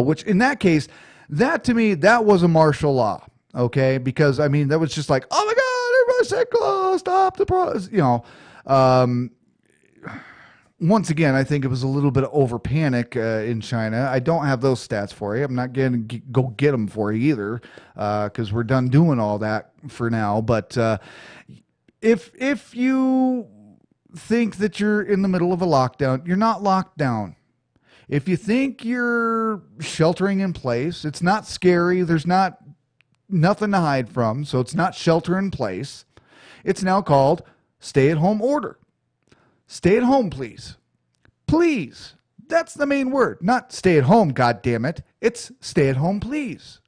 which in that case, that to me, that was a martial law. Okay, because I mean, that was just like, oh my God, everybody say close, stop the process. Once again, I think it was a little bit of over panic in China. I don't have those stats for you. I'm not going to go get them for you either, because we're done doing all that for now. But if you think that you're in the middle of a lockdown, you're not locked down. If you think you're sheltering in place, it's not scary. There's nothing to hide from, so it's not shelter in place. It's now called stay-at-home order. Stay at home, please. Please. That's the main word. Not stay at home, goddammit. It's stay at home, please.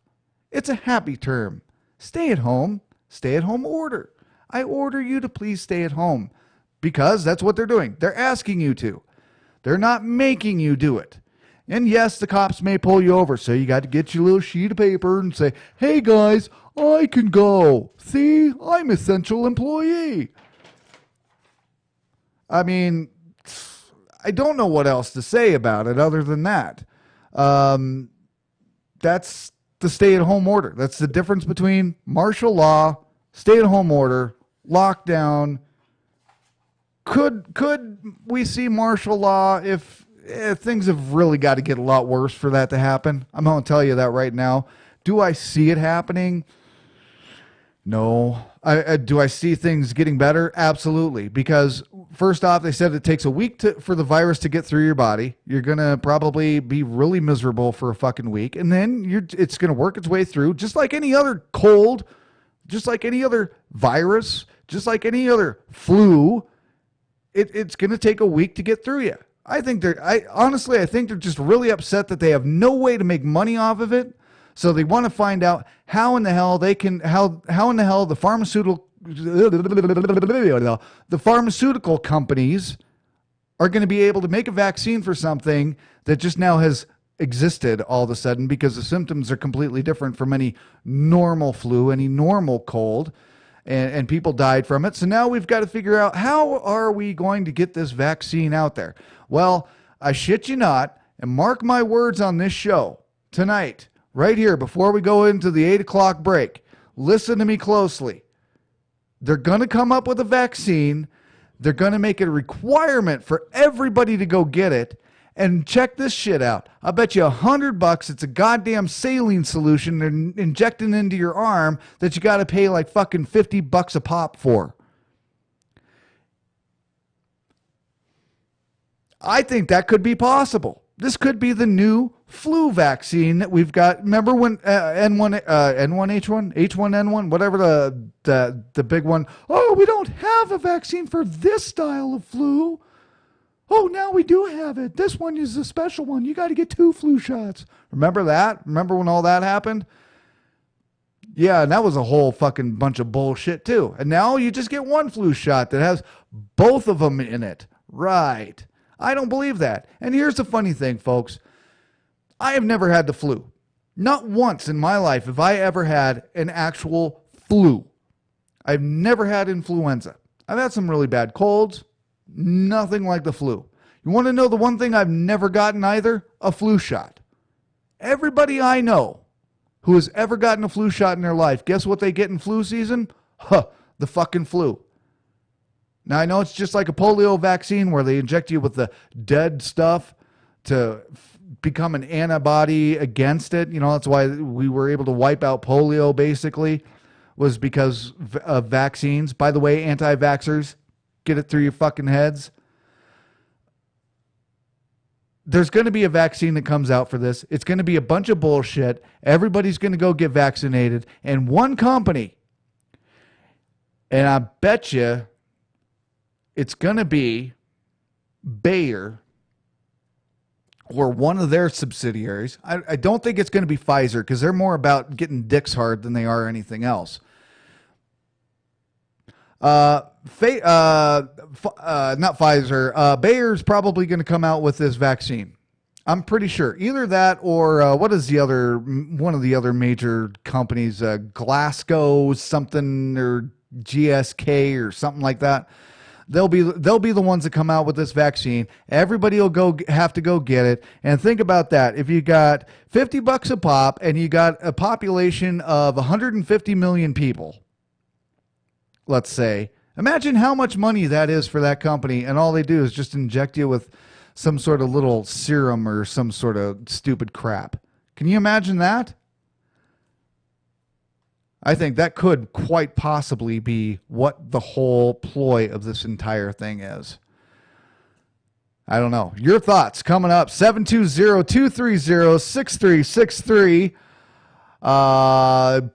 It's a happy term. Stay at home order. I order you to please stay at home, because that's what they're doing. They're asking you to. They're not making you do it. And yes, the cops may pull you over, so you got to get your little sheet of paper and say, hey guys, I can go. See, I'm an essential employee. I mean, I don't know what else to say about it other than that. That's the stay-at-home order. That's the difference between martial law, stay-at-home order, lockdown. Could we see martial law if things have really got to get a lot worse for that to happen? I'm going to tell you that right now. Do I see it happening? No. Do I see things getting better? Absolutely. Because first off, they said it takes a week for the virus to get through your body. You're going to probably be really miserable for a fucking week. And then it's going to work its way through, just like any other cold, just like any other virus, just like any other flu. It's going to take a week to get through you. I think they're just really upset that they have no way to make money off of it. So they want to find out how in the hell the pharmaceutical companies are going to be able to make a vaccine for something that just now has existed all of a sudden, because the symptoms are completely different from any normal flu, any normal cold, and people died from it. So now we've got to figure out, how are we going to get this vaccine out there? Well, I shit you not, and mark my words on this show tonight, right here, before we go into the 8 o'clock break, listen to me closely. They're going to come up with a vaccine. They're going to make it a requirement for everybody to go get it. And check this shit out. I bet you $100 it's a goddamn saline solution they're injecting into your arm that you got to pay like fucking $50 a pop for. I think that could be possible. This could be the new flu vaccine that we've got. Remember when H1N1, whatever the big one. Oh, we don't have a vaccine for this style of flu. Oh, now we do have it. This one is a special one. You got to get 2 flu shots. Remember that? Remember when all that happened? Yeah, and that was a whole fucking bunch of bullshit too. And now you just get 1 flu shot that has both of them in it. Right. I don't believe that. And here's the funny thing, folks. I have never had the flu. Not once in my life have I ever had an actual flu. I've never had influenza. I've had some really bad colds. Nothing like the flu. You want to know the one thing I've never gotten either? A flu shot. Everybody I know who has ever gotten a flu shot in their life, guess what they get in flu season? The fucking flu. Now, I know it's just like a polio vaccine where they inject you with the dead stuff to become an antibody against it. You know, that's why we were able to wipe out polio, basically, was because of vaccines. By the way, anti-vaxxers, get it through your fucking heads. There's going to be a vaccine that comes out for this. It's going to be a bunch of bullshit. Everybody's going to go get vaccinated. And one company, and I bet you it's going to be Bayer or one of their subsidiaries. I don't think it's going to be Pfizer because they're more about getting dicks hard than they are anything else. Not Pfizer. Bayer's probably going to come out with this vaccine. I'm pretty sure. Either that or what is one of the other major companies, Glasgow something or GSK or something like that. They'll be the ones that come out with this vaccine. Everybody will have to go get it. And think about that. If you got $50 a pop and you got a population of 150 million people, let's say, imagine how much money that is for that company, and all they do is just inject you with some sort of little serum or some sort of stupid crap. Can you imagine that? I think that could quite possibly be what the whole ploy of this entire thing is. I don't know. Your thoughts coming up, 720-230-6363.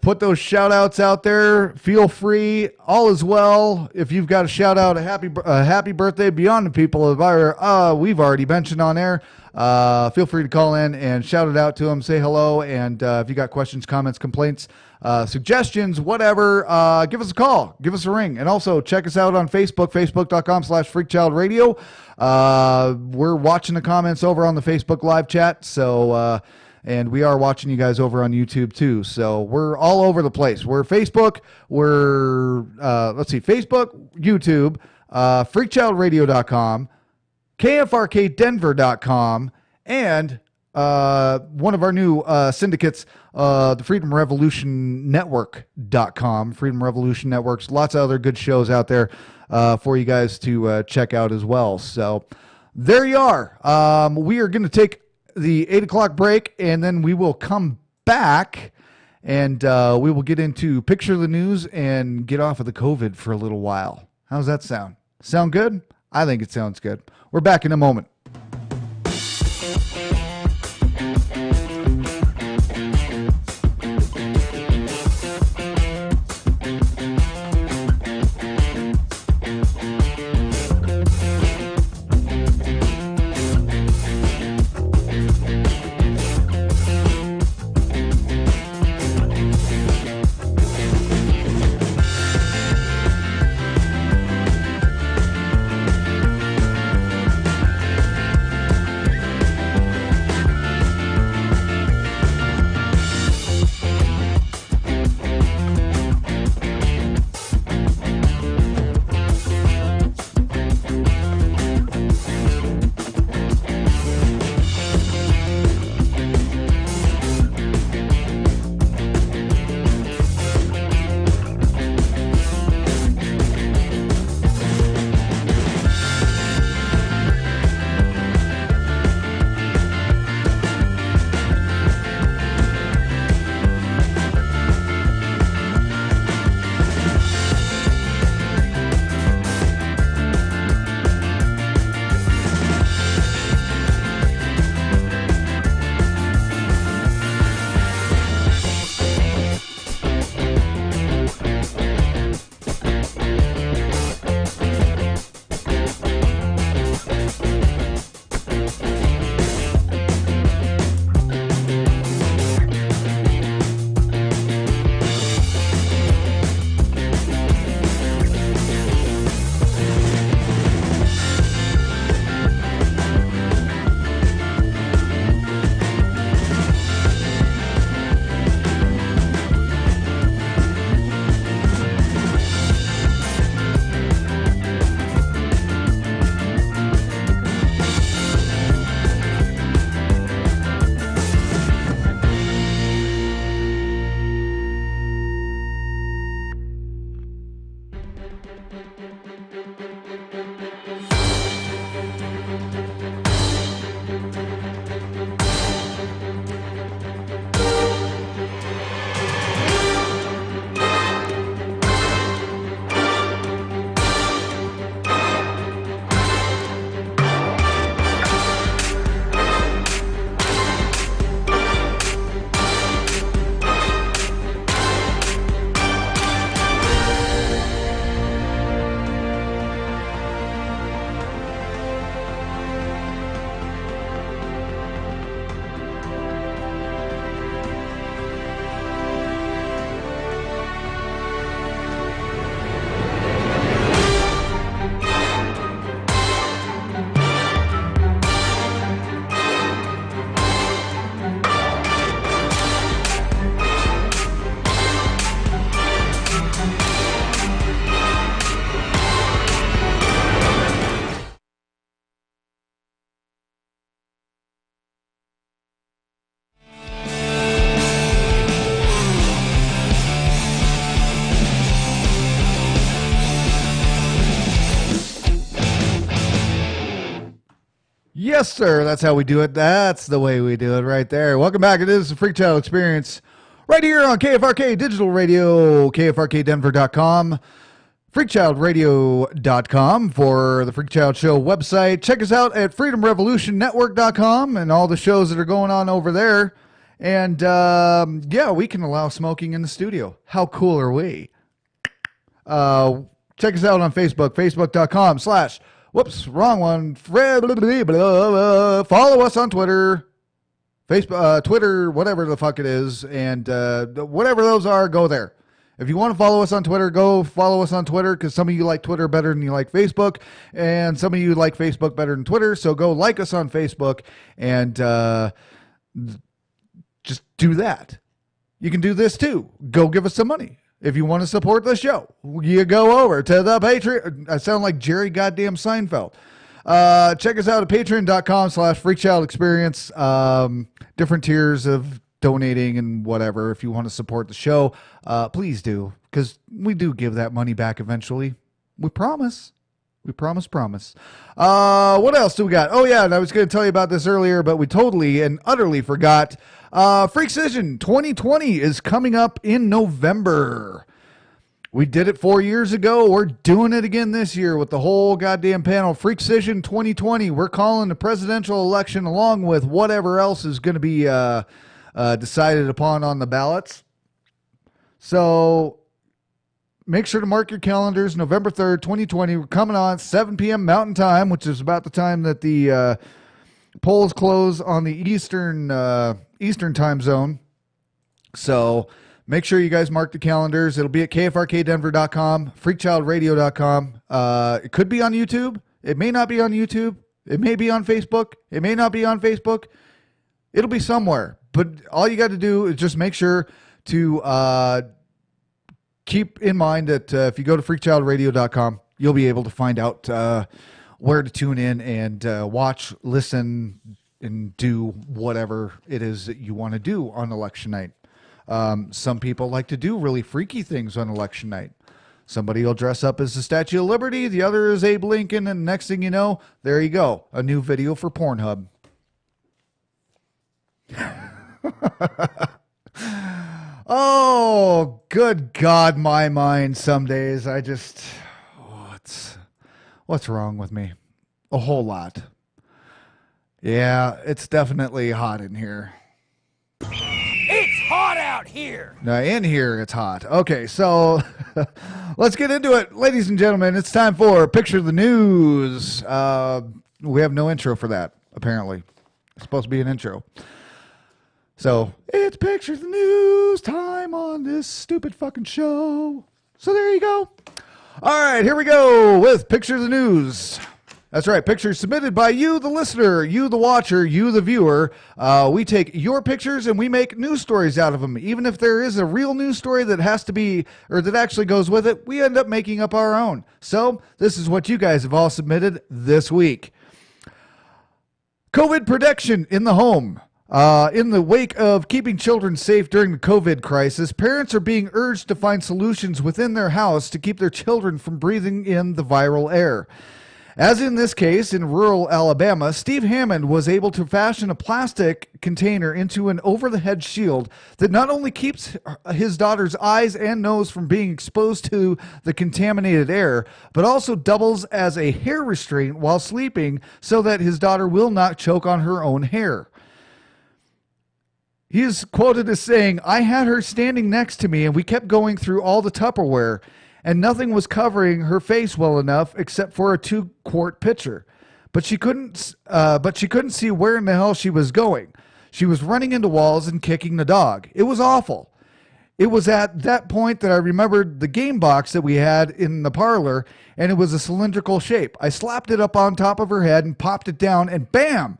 Put those shout outs out there. Feel free. All is well. If you've got a shout out, a happy birthday beyond the people we've already mentioned on air, feel free to call in and shout it out to them. Say hello. And if you got questions, comments, complaints, suggestions, whatever, give us a call. Give us a ring. And also check us out on Facebook, facebook.com/FreakChildRadio. We're watching the comments over on the Facebook live chat. So, and we are watching you guys over on YouTube too. So we're all over the place. We're Facebook. We're, Facebook, YouTube, FreakChildRadio.com, KFRKDenver.com, and one of our new syndicates, the Freedom Revolution Network.com. Freedom Revolution Networks. Lots of other good shows out there for you guys to check out as well. So there you are. We are going to take the 8 o'clock break, and then we will come back and we will get into Picture the News and get off of the COVID for a little while. How's that sound? Sound good? I think it sounds good. We're back in a moment. Yes, sir. That's how we do it. That's the way we do it right there. Welcome back. It is the FreakChild Experience right here on KFRK Digital Radio, KFRKDenver.com, FreakChildRadio.com for the FreakChild Show website. Check us out at FreedomRevolutionNetwork.com and all the shows that are going on over there. And, yeah, we can allow smoking in the studio. How cool are we? Check us out on Facebook, Facebook.com/ whoops, wrong one. Follow us on Twitter, Facebook, Twitter, whatever the fuck it is, and whatever those are, go there. If you want to follow us on Twitter, go follow us on Twitter, because some of you like Twitter better than you like Facebook, and some of you like Facebook better than Twitter, so go like us on Facebook, and just do that. You can do this too. Go give us some money. If you want to support the show, you go over to the Patreon. I sound like Jerry goddamn Seinfeld. Check us out at patreon.com/FreakChild Experience. Different tiers of donating and whatever. If you want to support the show, please do, because we do give that money back eventually. We promise. We promise. What else do we got? Oh, yeah, and I was going to tell you about this earlier, but we totally and utterly forgot. FreakCision 2020 is coming up in November. We did it 4 years ago. We're doing it again this year with the whole goddamn panel. FreakCision 2020. We're calling the presidential election along with whatever else is going to be decided upon on the ballots. So make sure to mark your calendars. November 3rd, 2020. We're coming on 7 p.m. Mountain Time, which is about the time that the polls close on the Eastern time zone. So make sure you guys mark the calendars. It'll be at KFRKDenver.com, FreakChildRadio.com. It could be on YouTube. It may not be on YouTube. It may be on Facebook. It may not be on Facebook. It'll be somewhere. But all you got to do is just make sure to keep in mind that if you go to FreakChildRadio.com, you'll be able to find out where to tune in and watch, listen, and do whatever it is that you want to do on election night. Some people like to do really freaky things on election night. Somebody will dress up as the Statue of Liberty, the other is Abe Lincoln, and next thing you know, there you go, a new video for Pornhub. Oh, good God, my mind some days. I just, what's wrong with me? A whole lot. Yeah, it's definitely hot in here. It's hot out here. Now, in here, it's hot. Okay, so let's get into it. Ladies and gentlemen, it's time for Picture the News. We have no intro for that, apparently. It's supposed to be an intro. So, it's Picture the News time on this stupid fucking show. So there you go. All right, here we go with Picture the News. That's right, pictures submitted by you, the listener, you, the watcher, you, the viewer. We take your pictures and we make news stories out of them. Even if there is a real news story that has to be, or that actually goes with it, we end up making up our own. So this is what you guys have all submitted this week. COVID protection in the home. In the wake of keeping children safe during the COVID crisis, parents are being urged to find solutions within their house to keep their children from breathing in the viral air. As in this case, in rural Alabama, Steve Hammond was able to fashion a plastic container into an over-the-head shield that not only keeps his daughter's eyes and nose from being exposed to the contaminated air, but also doubles as a hair restraint while sleeping so that his daughter will not choke on her own hair. He is quoted as saying, "I had her standing next to me and we kept going through all the Tupperware, and nothing was covering her face well enough except for a 2-quart pitcher. But she couldn't see where in the hell she was going. She was running into walls and kicking the dog. It was awful. It was at that point that I remembered the game box that we had in the parlor, and it was a cylindrical shape. I slapped it up on top of her head and popped it down, and bam!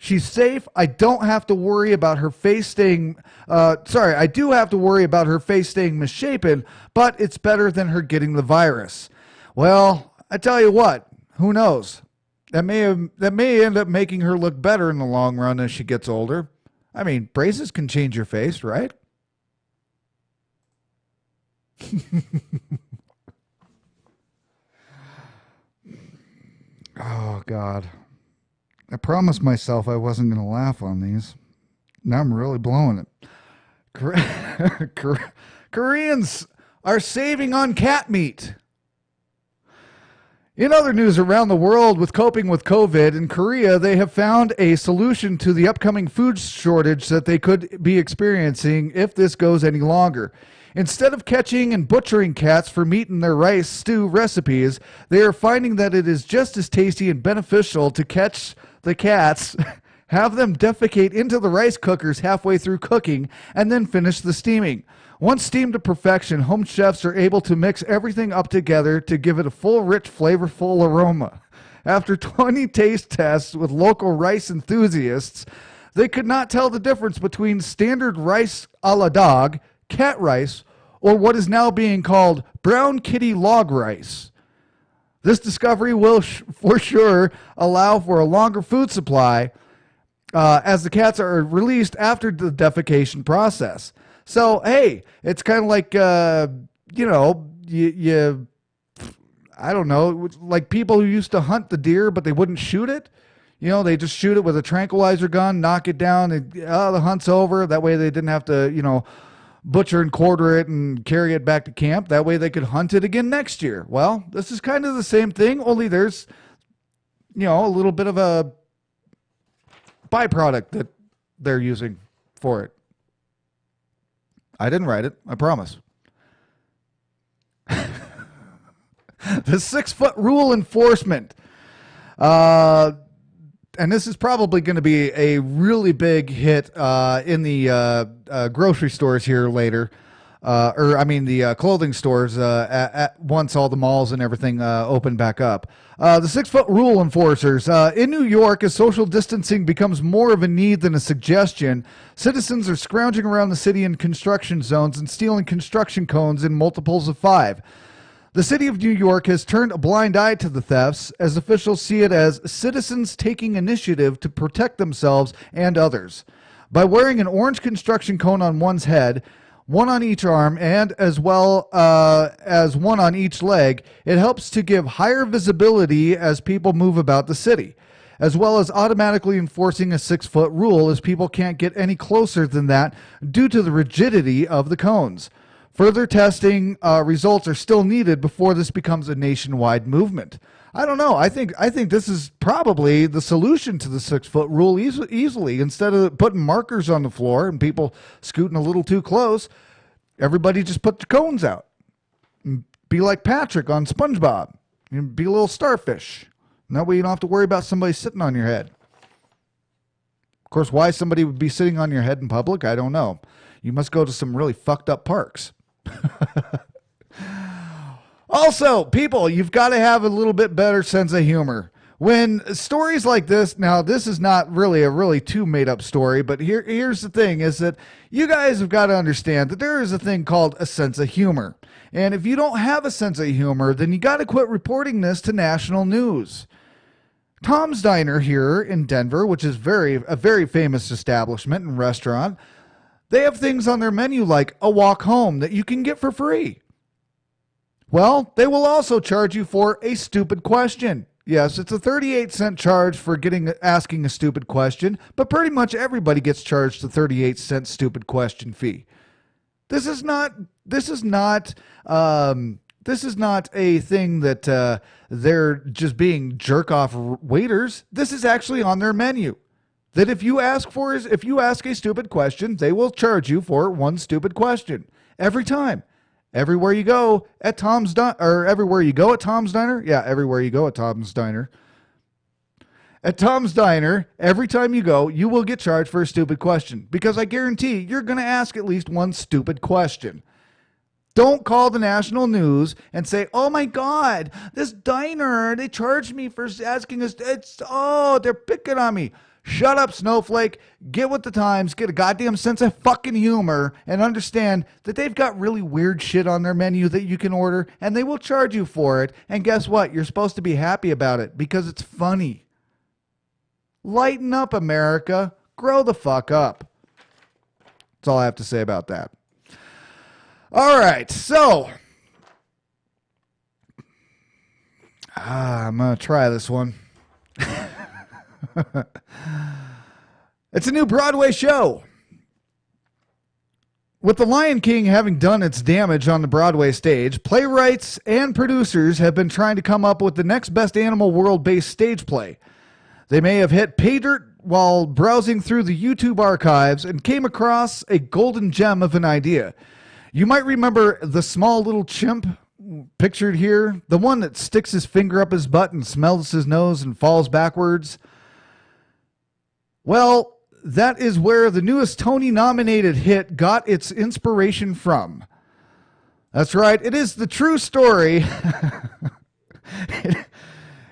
She's safe. I don't have to worry about her face staying, I do have to worry about her face staying misshapen, but it's better than her getting the virus." Well, I tell you what, who knows? That may end up making her look better in the long run as she gets older. I mean, braces can change your face, right? Oh, God. I promised myself I wasn't going to laugh on these. Now I'm really blowing it. Koreans are saving on cat meat. In other news around the world with coping with COVID, in Korea, they have found a solution to the upcoming food shortage that they could be experiencing if this goes any longer. Instead of catching and butchering cats for meat in their rice stew recipes, they are finding that it is just as tasty and beneficial to catch the cats, have them defecate into the rice cookers halfway through cooking, and then finish the steaming. Once steamed to perfection, home chefs are able to mix everything up together to give it a full, rich, flavorful aroma. After 20 taste tests with local rice enthusiasts, they could not tell the difference between standard rice a la dog, cat rice, or what is now being called brown kitty log rice. This discovery will for sure allow for a longer food supply as the cats are released after the defecation process. So, hey, it's kind of like, I don't know, like people who used to hunt the deer, but they wouldn't shoot it. You know, they just shoot it with a tranquilizer gun, knock it down, and the hunt's over. That way they didn't have to, butcher and quarter it and carry it back to camp. That way they could hunt it again next year. Well, this is kind of the same thing, only there's, a little bit of a byproduct that they're using for it. I didn't write it, I promise. The 6-foot rule enforcement. And this is probably going to be a really big hit in the grocery stores here later. The clothing stores once all the malls and everything open back up. The 6-foot rule enforcers. In New York, as social distancing becomes more of a need than a suggestion, citizens are scrounging around the city in construction zones and stealing construction cones in multiples of 5. The city of New York has turned a blind eye to the thefts, as officials see it as citizens taking initiative to protect themselves and others. By wearing an orange construction cone on one's head, one on each arm, and as well as one on each leg, it helps to give higher visibility as people move about the city, as well as automatically enforcing a 6-foot rule as people can't get any closer than that due to the rigidity of the cones. Further testing results are still needed before this becomes a nationwide movement. I don't know. I think this is probably the solution to the 6-foot rule easily. Instead of putting markers on the floor and people scooting a little too close, everybody just put the cones out. Be like Patrick on SpongeBob. Be a little starfish. And that way you don't have to worry about somebody sitting on your head. Of course, why somebody would be sitting on your head in public, I don't know. You must go to some really fucked up parks. Also, people, you've got to have a little bit better sense of humor. When stories like this, now this is not really a really too made up story, but here's the thing is that you guys have got to understand that there is a thing called a sense of humor. And if you don't have a sense of humor, then you got to quit reporting this to national news. Tom's Diner here in Denver, which is a very famous establishment and restaurant, they have things on their menu like a walk home that you can get for free. Well, they will also charge you for a stupid question. Yes, it's a 38-cent charge for asking a stupid question, but pretty much everybody gets charged a 38-cent stupid question fee. This is not a thing that they're just being jerk-off waiters. This is actually on their menu. That if you ask a stupid question, they will charge you for one stupid question every time. Everywhere you go at Tom's everywhere you go at Tom's Diner. Yeah, everywhere you go at Tom's Diner. At Tom's Diner, every time you go, you will get charged for a stupid question because I guarantee you're going to ask at least one stupid question. Don't call the national news and say, "Oh my God, this diner, they charged me for asking us. They're picking on me." Shut up, snowflake. Get with the times. Get a goddamn sense of fucking humor and understand that they've got really weird shit on their menu that you can order and they will charge you for it. And guess what? You're supposed to be happy about it because it's funny. Lighten up, America. Grow the fuck up. That's all I have to say about that. All right, so I'm going to try this one. It's a new Broadway show. With The Lion King having done its damage on the Broadway stage, playwrights and producers have been trying to come up with the next best animal world-based stage play. They may have hit pay dirt while browsing through the YouTube archives and came across a golden gem of an idea. You might remember the small little chimp pictured here, the one that sticks his finger up his butt and smells his nose and falls backwards. Well, that is where the newest Tony-nominated hit got its inspiration from. That's right, it is the true story.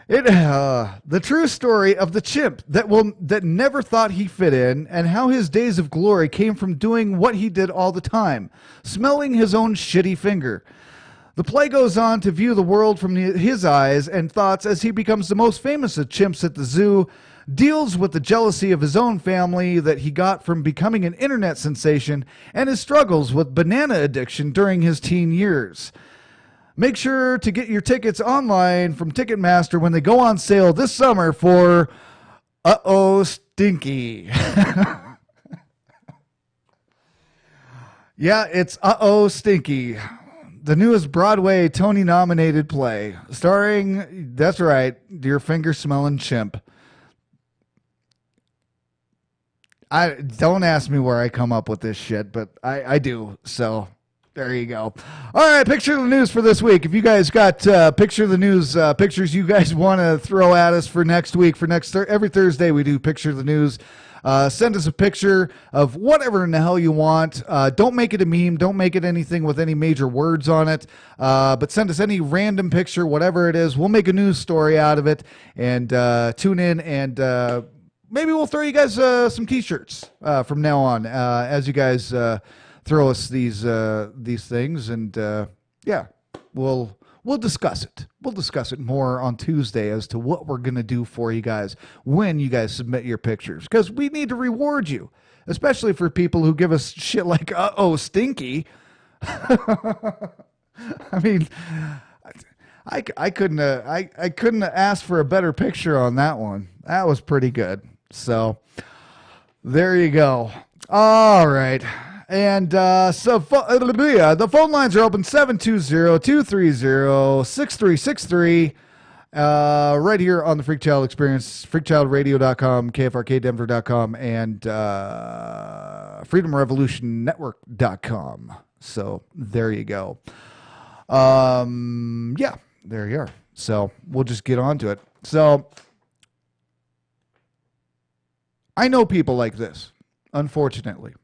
The true story of the chimp that never thought he fit in, and how his days of glory came from doing what he did all the time, smelling his own shitty finger. The play goes on to view the world from his eyes and thoughts as he becomes the most famous of chimps at the zoo, deals with the jealousy of his own family that he got from becoming an internet sensation, and his struggles with banana addiction during his teen years. Make sure to get your tickets online from Ticketmaster when they go on sale this summer for Uh-Oh Stinky. Yeah, it's Uh-Oh Stinky, the newest Broadway Tony-nominated play, starring, that's right, your finger-smelling chimp. Don't ask me where I come up with this shit, but I do, so there you go. All right, picture of the news for this week. If you guys got picture of the news pictures you guys want to throw at us for next week, every Thursday we do picture of the news. Send us a picture of whatever in the hell you want. Don't make it a meme. Don't make it anything with any major words on it. But send us any random picture, whatever it is. We'll make a news story out of it, and tune in, and maybe we'll throw you guys some T-shirts from now on as you guys throw us these things, and yeah, we'll discuss it. We'll discuss it more on Tuesday as to what we're gonna do for you guys when you guys submit your pictures, because we need to reward you, especially for people who give us shit like "Uh-oh, stinky." I mean, I couldn't ask for a better picture on that one. That was pretty good. So there you go. All right. And the phone lines are open 720-230-6363 right here on the FreakChild Experience, freakchildradio.com, kfrkdenver.com, and freedomrevolutionnetwork.com. So there you go. Yeah, there you are. So we'll just get on to it. So I know people like this, unfortunately.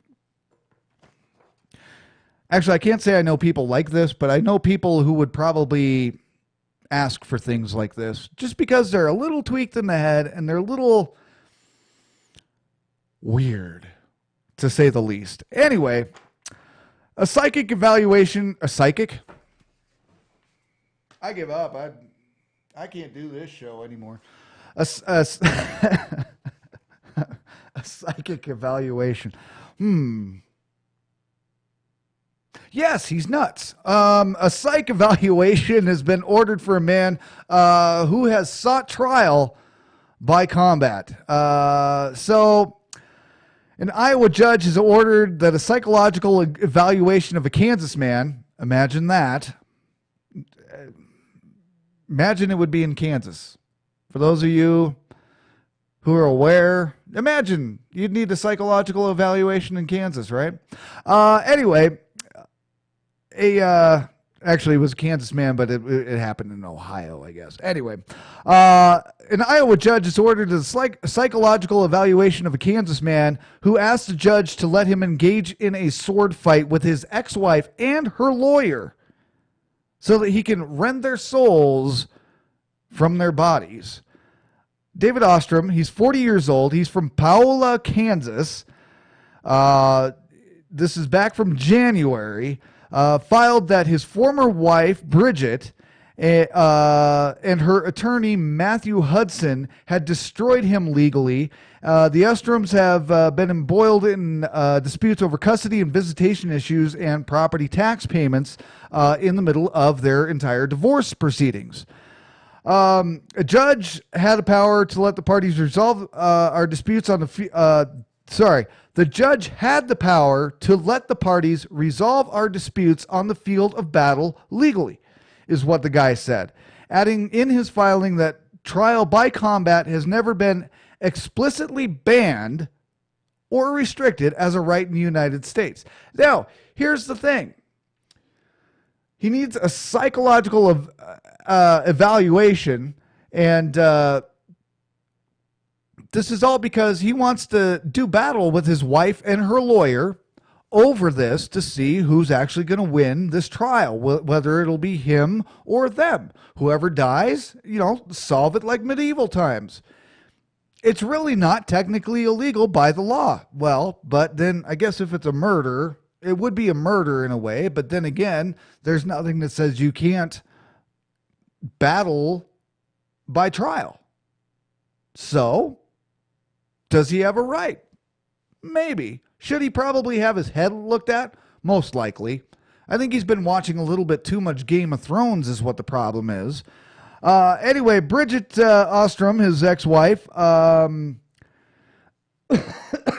Actually, I can't say I know people like this, but I know people who would probably ask for things like this just because they're a little tweaked in the head and they're a little weird, to say the least. Anyway, a psychic evaluation, a psychic? I give up. I can't do this show anymore. A psychic evaluation. Yes, he's nuts. A psych evaluation has been ordered for a man who has sought trial by combat. So an Iowa judge has ordered that a psychological evaluation of a Kansas man, imagine that. Imagine it would be in Kansas. For those of you who are aware, imagine you'd need a psychological evaluation in Kansas, right? Anyway, actually it was a Kansas man, but it happened in Ohio, I guess. Anyway, an Iowa judge has ordered a psychological evaluation of a Kansas man who asked the judge to let him engage in a sword fight with his ex-wife and her lawyer so that he can rend their souls from their bodies. David Ostrom, he's 40 years old. He's from Paola, Kansas. This is back from January. Filed that his former wife, Bridget, and her attorney, Matthew Hudson, had destroyed him legally. The Ostroms have been embroiled in disputes over custody and visitation issues and property tax payments in the middle of their entire divorce proceedings. A judge had the power to let the parties resolve our disputes on the judge had the power to let the parties resolve our disputes on the field of battle legally, is what the guy said, adding in his filing that trial by combat has never been explicitly banned or restricted as a right in the United States. Now, here's the thing. He needs a psychological evaluation, and this is all because he wants to do battle with his wife and her lawyer over this to see who's actually going to win this trial, whether it'll be him or them. Whoever dies, solve it like medieval times. It's really not technically illegal by the law. Well, but then I guess if it's a murder, it would be a murder in a way. But then again, there's nothing that says you can't battle by trial. So, does he have a right? Maybe. Should he probably have his head looked at? Most likely. I think he's been watching a little bit too much Game of Thrones is what the problem is. Anyway, Bridget Ostrom, his ex-wife,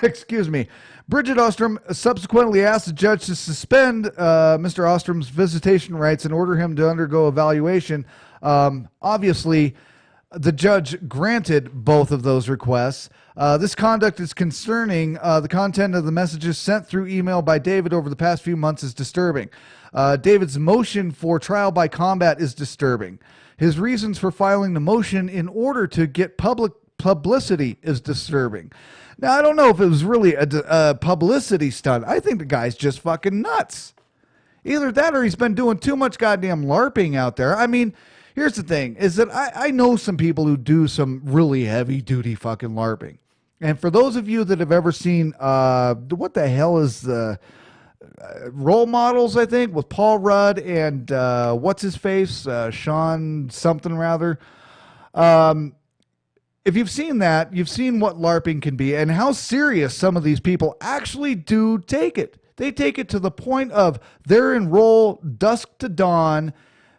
excuse me, Bridget Ostrom subsequently asked the judge to suspend Mr. Ostrom's visitation rights and order him to undergo evaluation. Obviously, the judge granted both of those requests. This conduct is concerning. The content of the messages sent through email by David over the past few months is disturbing. David's motion for trial by combat is disturbing. His reasons for filing the motion in order to get public publicity is disturbing. Now, I don't know if it was really a publicity stunt. I think the guy's just fucking nuts. Either that or he's been doing too much goddamn LARPing out there. I mean, here's the thing, is that I know some people who do some really heavy-duty fucking LARPing. And for those of you that have ever seen, what the hell is the Role Models, I think, with Paul Rudd and what's his face? Sean something rather. If you've seen that, you've seen what LARPing can be and how serious some of these people actually do take it. They take it to the point of they're in role dusk to dawn,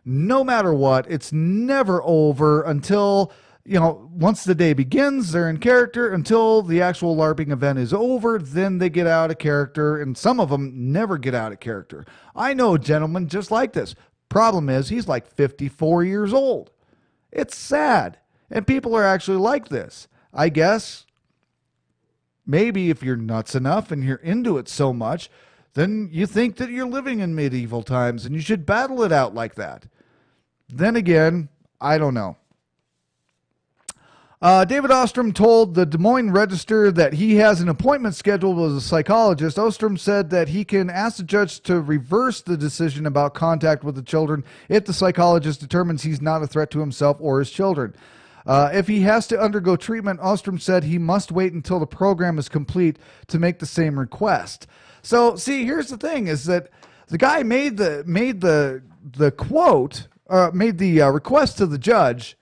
no matter what. It's never over until, once the day begins, they're in character until the actual LARPing event is over. Then they get out of character, and some of them never get out of character. I know a gentleman just like this. Problem is, he's like 54 years old. It's sad. And people are actually like this. I guess maybe if you're nuts enough and you're into it so much, then you think that you're living in medieval times and you should battle it out like that. Then again, I don't know. David Ostrom told the Des Moines Register that he has an appointment scheduled with a psychologist. Ostrom said that he can ask the judge to reverse the decision about contact with the children if the psychologist determines he's not a threat to himself or his children. If he has to undergo treatment, Ostrom said he must wait until the program is complete to make the same request. So, see, here's the thing: is that the guy made the request to the judge,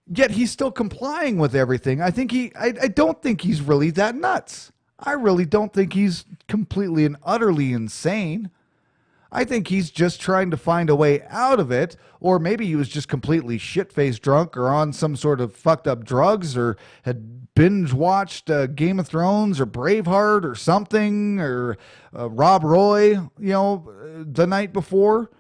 yet he's still complying with everything. I don't think he's really that nuts. I really don't think he's completely and utterly insane. I think he's just trying to find a way out of it, or maybe he was just completely shit-faced drunk or on some sort of fucked up drugs or had binge-watched Game of Thrones or Braveheart or something, or Rob Roy, the night before,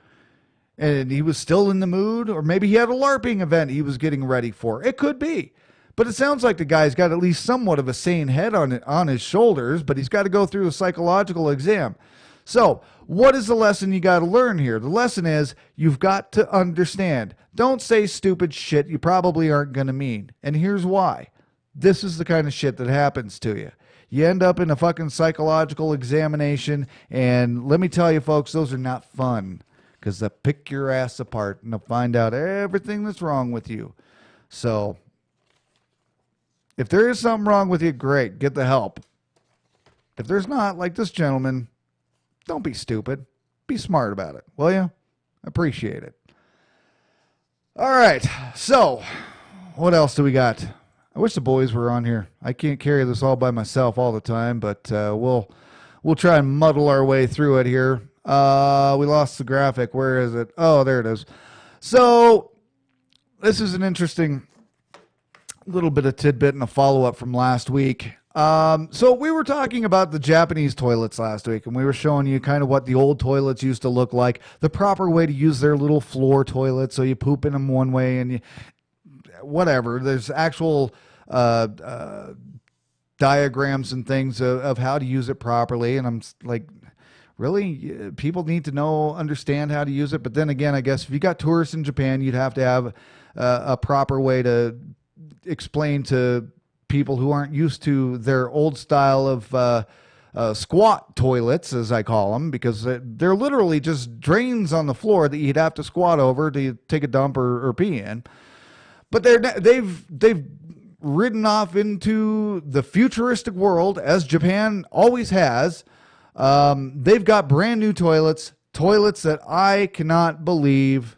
and he was still in the mood, or maybe he had a LARPing event he was getting ready for. It could be. But it sounds like the guy's got at least somewhat of a sane head on his shoulders, but he's got to go through a psychological exam. So, what is the lesson you got to learn here? The lesson is you've got to understand. Don't say stupid shit you probably aren't going to mean. And here's why. This is the kind of shit that happens to you. You end up in a fucking psychological examination, and let me tell you, folks, those are not fun, because they'll pick your ass apart and they'll find out everything that's wrong with you. So, if there is something wrong with you, great, get the help. If there's not, like this gentleman, don't be stupid. Be smart about it, will you? Appreciate it. All right, so what else do we got? I wish the boys were on here. I can't carry this all by myself all the time, but we'll try and muddle our way through it here. We lost the graphic. Where is it? Oh, there it is. So this is an interesting little bit of tidbit and a follow-up from last week. So we were talking about the Japanese toilets last week, and we were showing you kind of what the old toilets used to look like, the proper way to use their little floor toilet. So you poop in them one way and you, whatever. There's actual diagrams and things of how to use it properly. And I'm like, really? People need to understand how to use it. But then again, I guess if you got tourists in Japan, you'd have to have a proper way to explain to people who aren't used to their old style of squat toilets, as I call them, because they're literally just drains on the floor that you'd have to squat over to take a dump or pee in. But they've ridden off into the futuristic world, as Japan always has. They've got brand new toilets that I cannot believe.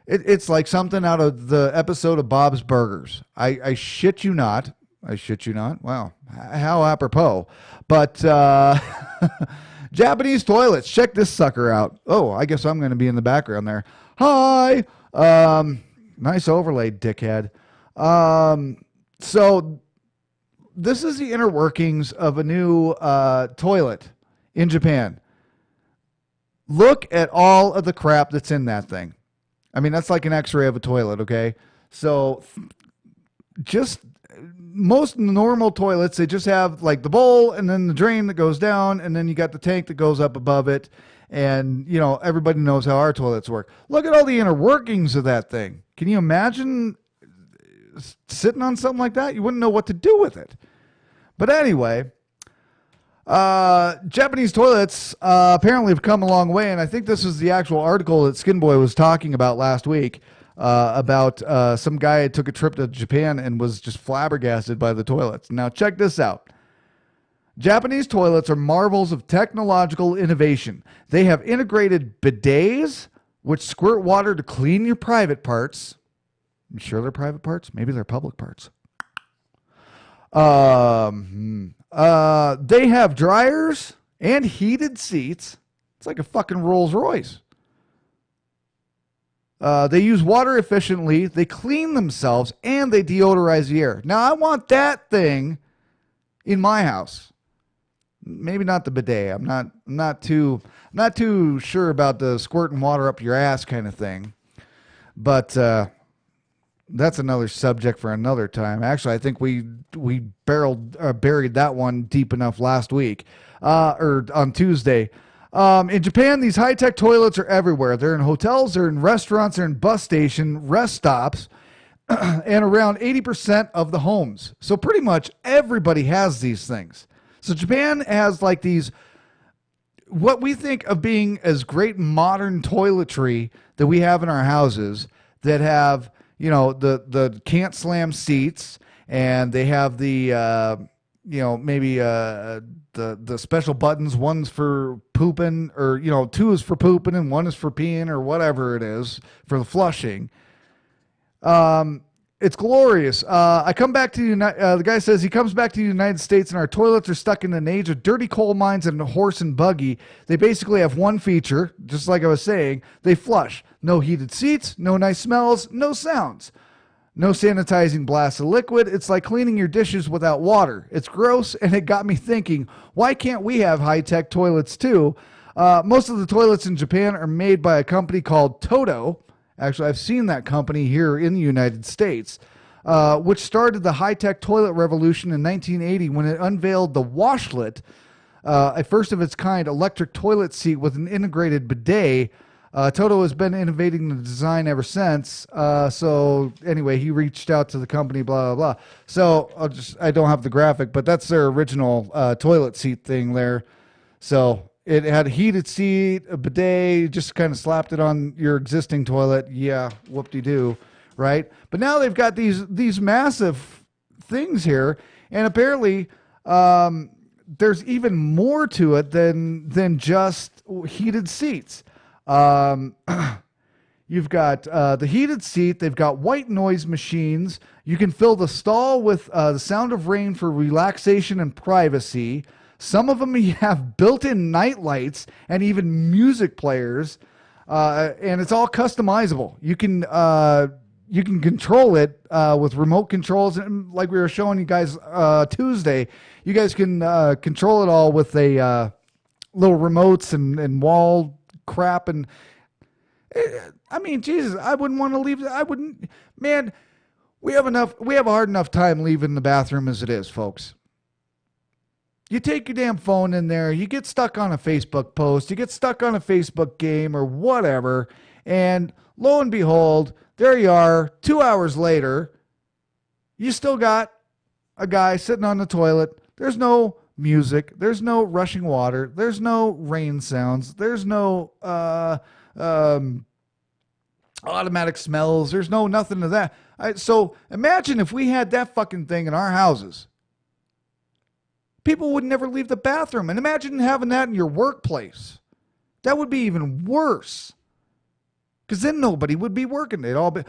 It's like something out of the episode of Bob's Burgers. I shit you not. I shit you not. Wow. How apropos. But Japanese toilets. Check this sucker out. Oh, I guess I'm going to be in the background there. Hi. Nice overlay, dickhead. So this is the inner workings of a new toilet in Japan. Look at all of the crap that's in that thing. I mean, that's like an x-ray of a toilet, okay? So just most normal toilets, they just have like the bowl and then the drain that goes down, and then you got the tank that goes up above it. And, you know, everybody knows how our toilets work. Look at all the inner workings of that thing. Can you imagine sitting on something like that? You wouldn't know what to do with it. But anyway, Japanese toilets apparently have come a long way, and I think this is the actual article that Skinboy was talking about last week about some guy who took a trip to Japan and was just flabbergasted by the toilets. Now check this out. Japanese toilets are marvels of technological innovation. They have integrated bidets, which squirt water to clean your private parts. You sure they're private parts? Maybe they're public parts. They have dryers and heated seats. It's like a fucking Rolls Royce. They use water efficiently. They clean themselves and they deodorize the air. Now I want that thing in my house. Maybe not the bidet. I'm not too sure about the squirting water up your ass kind of thing. But that's another subject for another time. Actually, I think we buried that one deep enough last week or on Tuesday. In Japan, these high-tech toilets are everywhere. They're in hotels, they're in restaurants, they're in bus stations, rest stops, and around 80% of the homes. So pretty much everybody has these things. So Japan has like these, what we think of being as great modern toiletry that we have in our houses that have, you know, the can't slam seats, and they have the, you know, maybe the special buttons. One's for pooping, or, you know, two is for pooping and one is for peeing or whatever it is for the flushing. It's glorious. I come back to the guy says he comes back to the United States and our toilets are stuck in an age of dirty coal mines and a horse and buggy. They basically have one feature, just like I was saying. They flush. No heated seats, no nice smells, no sounds. No sanitizing blasts of liquid. It's like cleaning your dishes without water. It's gross, and it got me thinking, why can't we have high-tech toilets too? Most of the toilets in Japan are made by a company called Toto. Actually, I've seen that company here in the United States, which started the high-tech toilet revolution in 1980 when it unveiled the washlet, a first-of-its-kind electric toilet seat with an integrated bidet. Toto has been innovating the design ever since. So anyway, he reached out to the company, blah, blah, blah. So I don't have the graphic, but that's their original toilet seat thing there. So it had a heated seat, a bidet, just kind of slapped it on your existing toilet. Yeah, whoop-de-doo, right? But now they've got these massive things here, and apparently there's even more to it than just heated seats. You've got the heated seat. They've got white noise machines. You can fill the stall with the sound of rain for relaxation and privacy. Some of them have built-in night lights and even music players, and it's all customizable. You can you can control it with remote controls. And like we were showing you guys Tuesday, you guys can control it all with a little remotes and wall crap. And I mean, Jesus, I wouldn't want to leave. I wouldn't, man. We have a hard enough time leaving the bathroom as it is, folks. You take your damn phone in there, you get stuck on a Facebook post, you get stuck on a Facebook game or whatever, and lo and behold, there you are, 2 hours later, you still got a guy sitting on the toilet. There's no music, there's no rushing water, there's no rain sounds, there's no automatic smells, there's no nothing of that. So imagine if we had that fucking thing in our houses. People would never leave the bathroom. And imagine having that in your workplace. That would be even worse. Because then nobody would be working. They'd all be,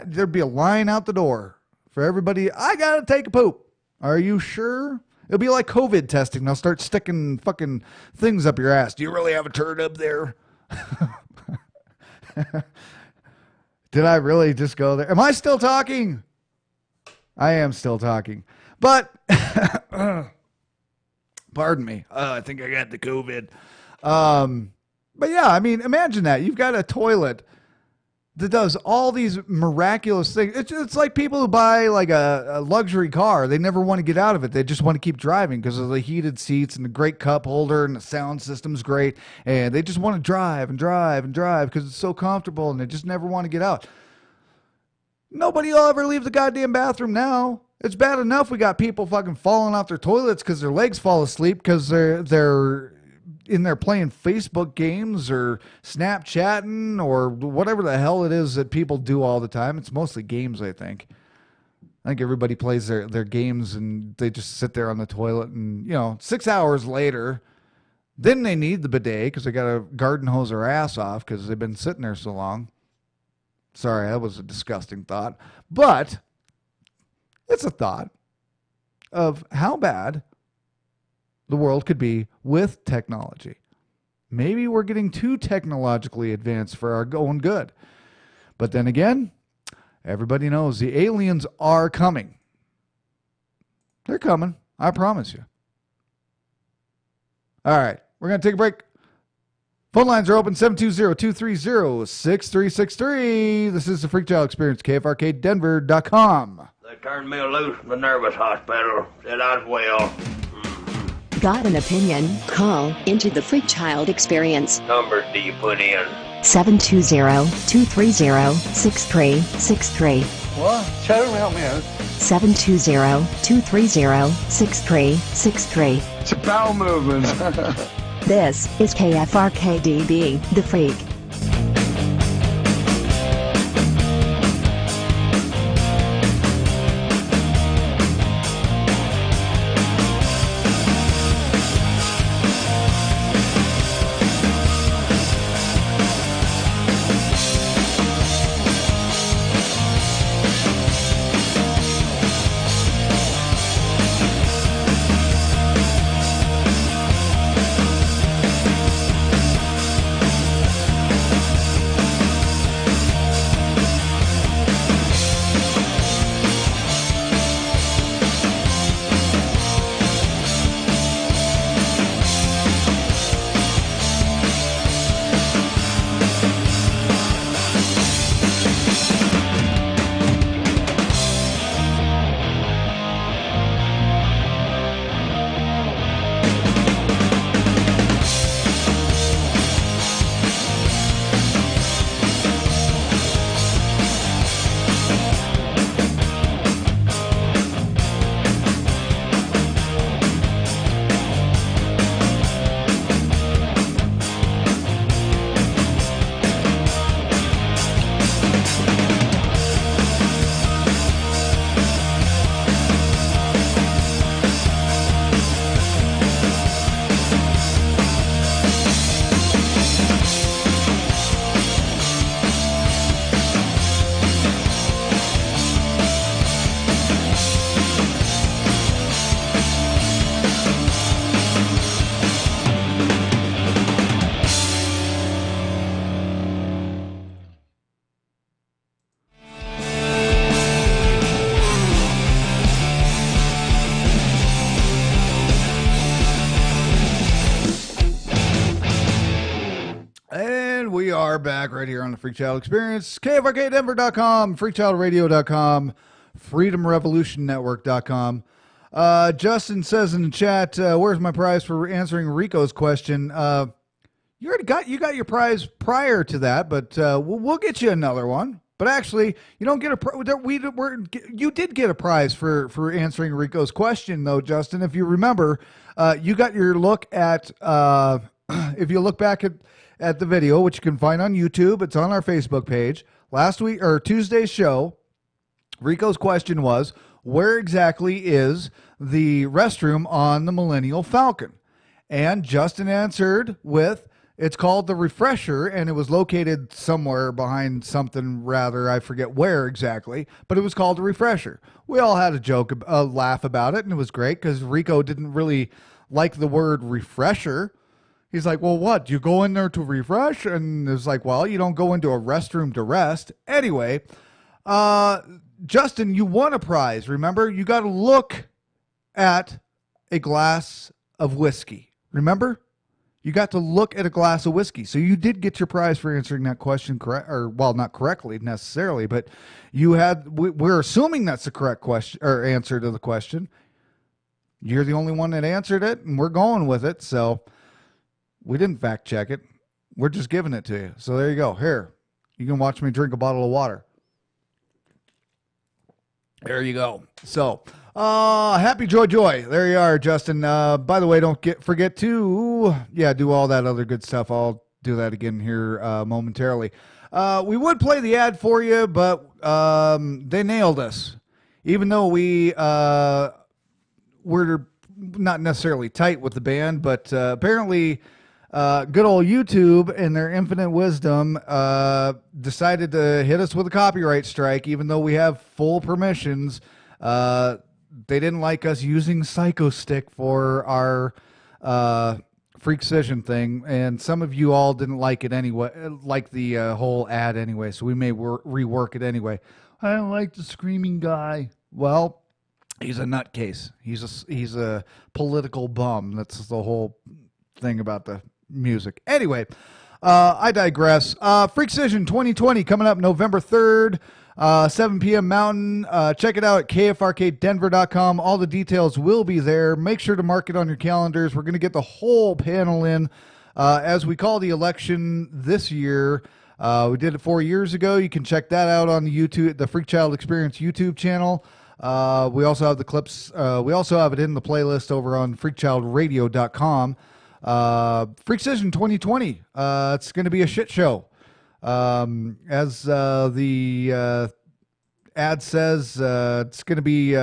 there'd be a line out the door for everybody. I got to take a poop. Are you sure? It'll be like COVID testing. They'll start sticking fucking things up your ass. Do you really have a turd up there? Did I really just go there? Am I still talking? I am still talking. But... Pardon me. I think I got the COVID. But yeah, I mean, imagine that. You've got a toilet that does all these miraculous things. It's like people who buy like a luxury car. They never want to get out of it. They just want to keep driving because of the heated seats and the great cup holder and the sound system's great. And they just want to drive and drive and drive because it's so comfortable and they just never want to get out. Nobody will ever leave the goddamn bathroom now. It's bad enough we got people fucking falling off their toilets because their legs fall asleep because they're in there playing Facebook games or Snapchatting or whatever the hell it is that people do all the time. It's mostly games, I think. I think everybody plays their games and they just sit there on the toilet and, 6 hours later, then they need the bidet because they got to garden hose their ass off because they've been sitting there so long. Sorry, that was a disgusting thought. But... it's a thought of how bad the world could be with technology. Maybe we're getting too technologically advanced for our own good. But then again, everybody knows the aliens are coming. They're coming. I promise you. All right. We're going to take a break. Phone lines are open, 720-230-6363. This is the FreakChild Experience, KFRKDenver.com. They turned me loose from the nervous hospital. Said I was well. Got an opinion? Call into the FreakChild Experience. Numbers do you put in? 720-230-6363. What? Tell them help me out. 720-230-6363. It's a bowel movement. This is KFRKDB, The Freak. we are back right here on the FreakChild Experience. KFRKDenver.com, FreakChildRadio.com, FreedomRevolutionNetwork.com. Justin says in the chat, where's my prize for answering Rico's question? You got your prize prior to that, but we'll get you another one. But actually, you don't get you did get a prize for answering Rico's question, though, Justin. If you remember, you got your look at if you look back at the video, which you can find on YouTube, it's on our Facebook page. Last week or Tuesday's show, Rico's question was, where exactly is the restroom on the Millennial Falcon? And Justin answered with, it's called the Refresher, and it was located somewhere behind something rather, I forget where exactly, but it was called the Refresher. We all had a laugh about it, and it was great because Rico didn't really like the word refresher. He's like, well, what? You go in there to refresh? And it's like, well, you don't go into a restroom to rest. Anyway, Justin, you won a prize. Remember, you got to look at a glass of whiskey. Remember? You got to look at a glass of whiskey. So you did get your prize for answering that question correct, or well, not correctly necessarily, but you had, we're assuming that's the correct question or answer to the question. You're the only one that answered it, and we're going with it. So we didn't fact check it. We're just giving it to you. So there you go. Here, you can watch me drink a bottle of water. There you go. So, happy joy. There you are, Justin. By the way, don't forget to, do all that other good stuff. I'll do that again here momentarily. We would play the ad for you, but they nailed us. Even though we're not necessarily tight with the band, but apparently good old YouTube in their infinite wisdom decided to hit us with a copyright strike, even though we have full permissions. They didn't like us using Psycho Stick for our FreakCision thing, and some of you all didn't like it anyway, like the whole ad anyway, so we may rework it anyway. I don't like the screaming guy. Well, he's a nutcase. He's a political bum. That's the whole thing about the music. Anyway, I digress. FreakCision 2020 coming up November 3rd, 7 p.m. Mountain. Check it out at KFRKDenver.com. All the details will be there. Make sure to mark it on your calendars. We're going to get the whole panel in as we call the election this year. We did it 4 years ago. You can check that out on the YouTube, the FreakChild Experience YouTube channel. We also have the clips. We also have it in the playlist over on FreakChildRadio.com. FreakCision 2020. It's going to be a shit show. As the ad says, it's going to be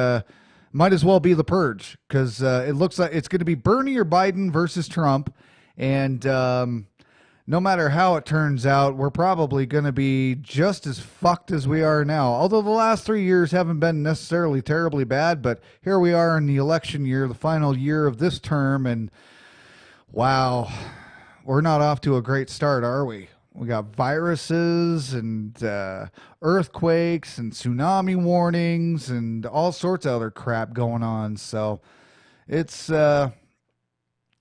might as well be the Purge, because it looks like it's going to be Bernie or Biden versus Trump, and no matter how it turns out, we're probably going to be just as fucked as we are now. Although the last 3 years haven't been necessarily terribly bad, but here we are in the election year, the final year of this term, and wow, we're not off to a great start, are we? We got viruses and earthquakes and tsunami warnings and all sorts of other crap going on. So it's going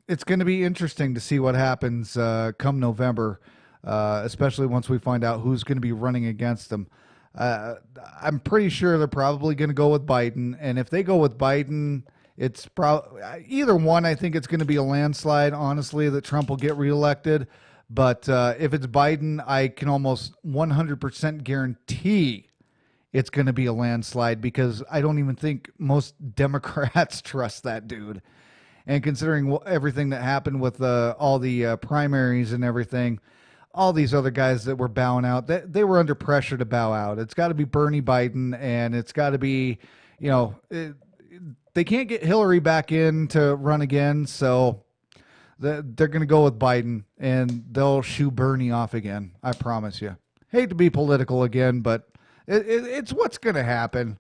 to be interesting to see what happens come November, especially once we find out who's going to be running against them. I'm pretty sure they're probably going to go with Biden, and if they go with Biden, it's probably either one. I think it's going to be a landslide, honestly, that Trump will get reelected. But if it's Biden, I can almost 100% guarantee it's going to be a landslide, because I don't even think most Democrats trust that dude. And considering everything that happened with all the primaries and everything, all these other guys that were bowing out, they were under pressure to bow out. It's got to be Bernie Biden, and it's got to be, they can't get Hillary back in to run again, so they're going to go with Biden, and they'll shoo Bernie off again. I promise you. Hate to be political again, but it's what's going to happen.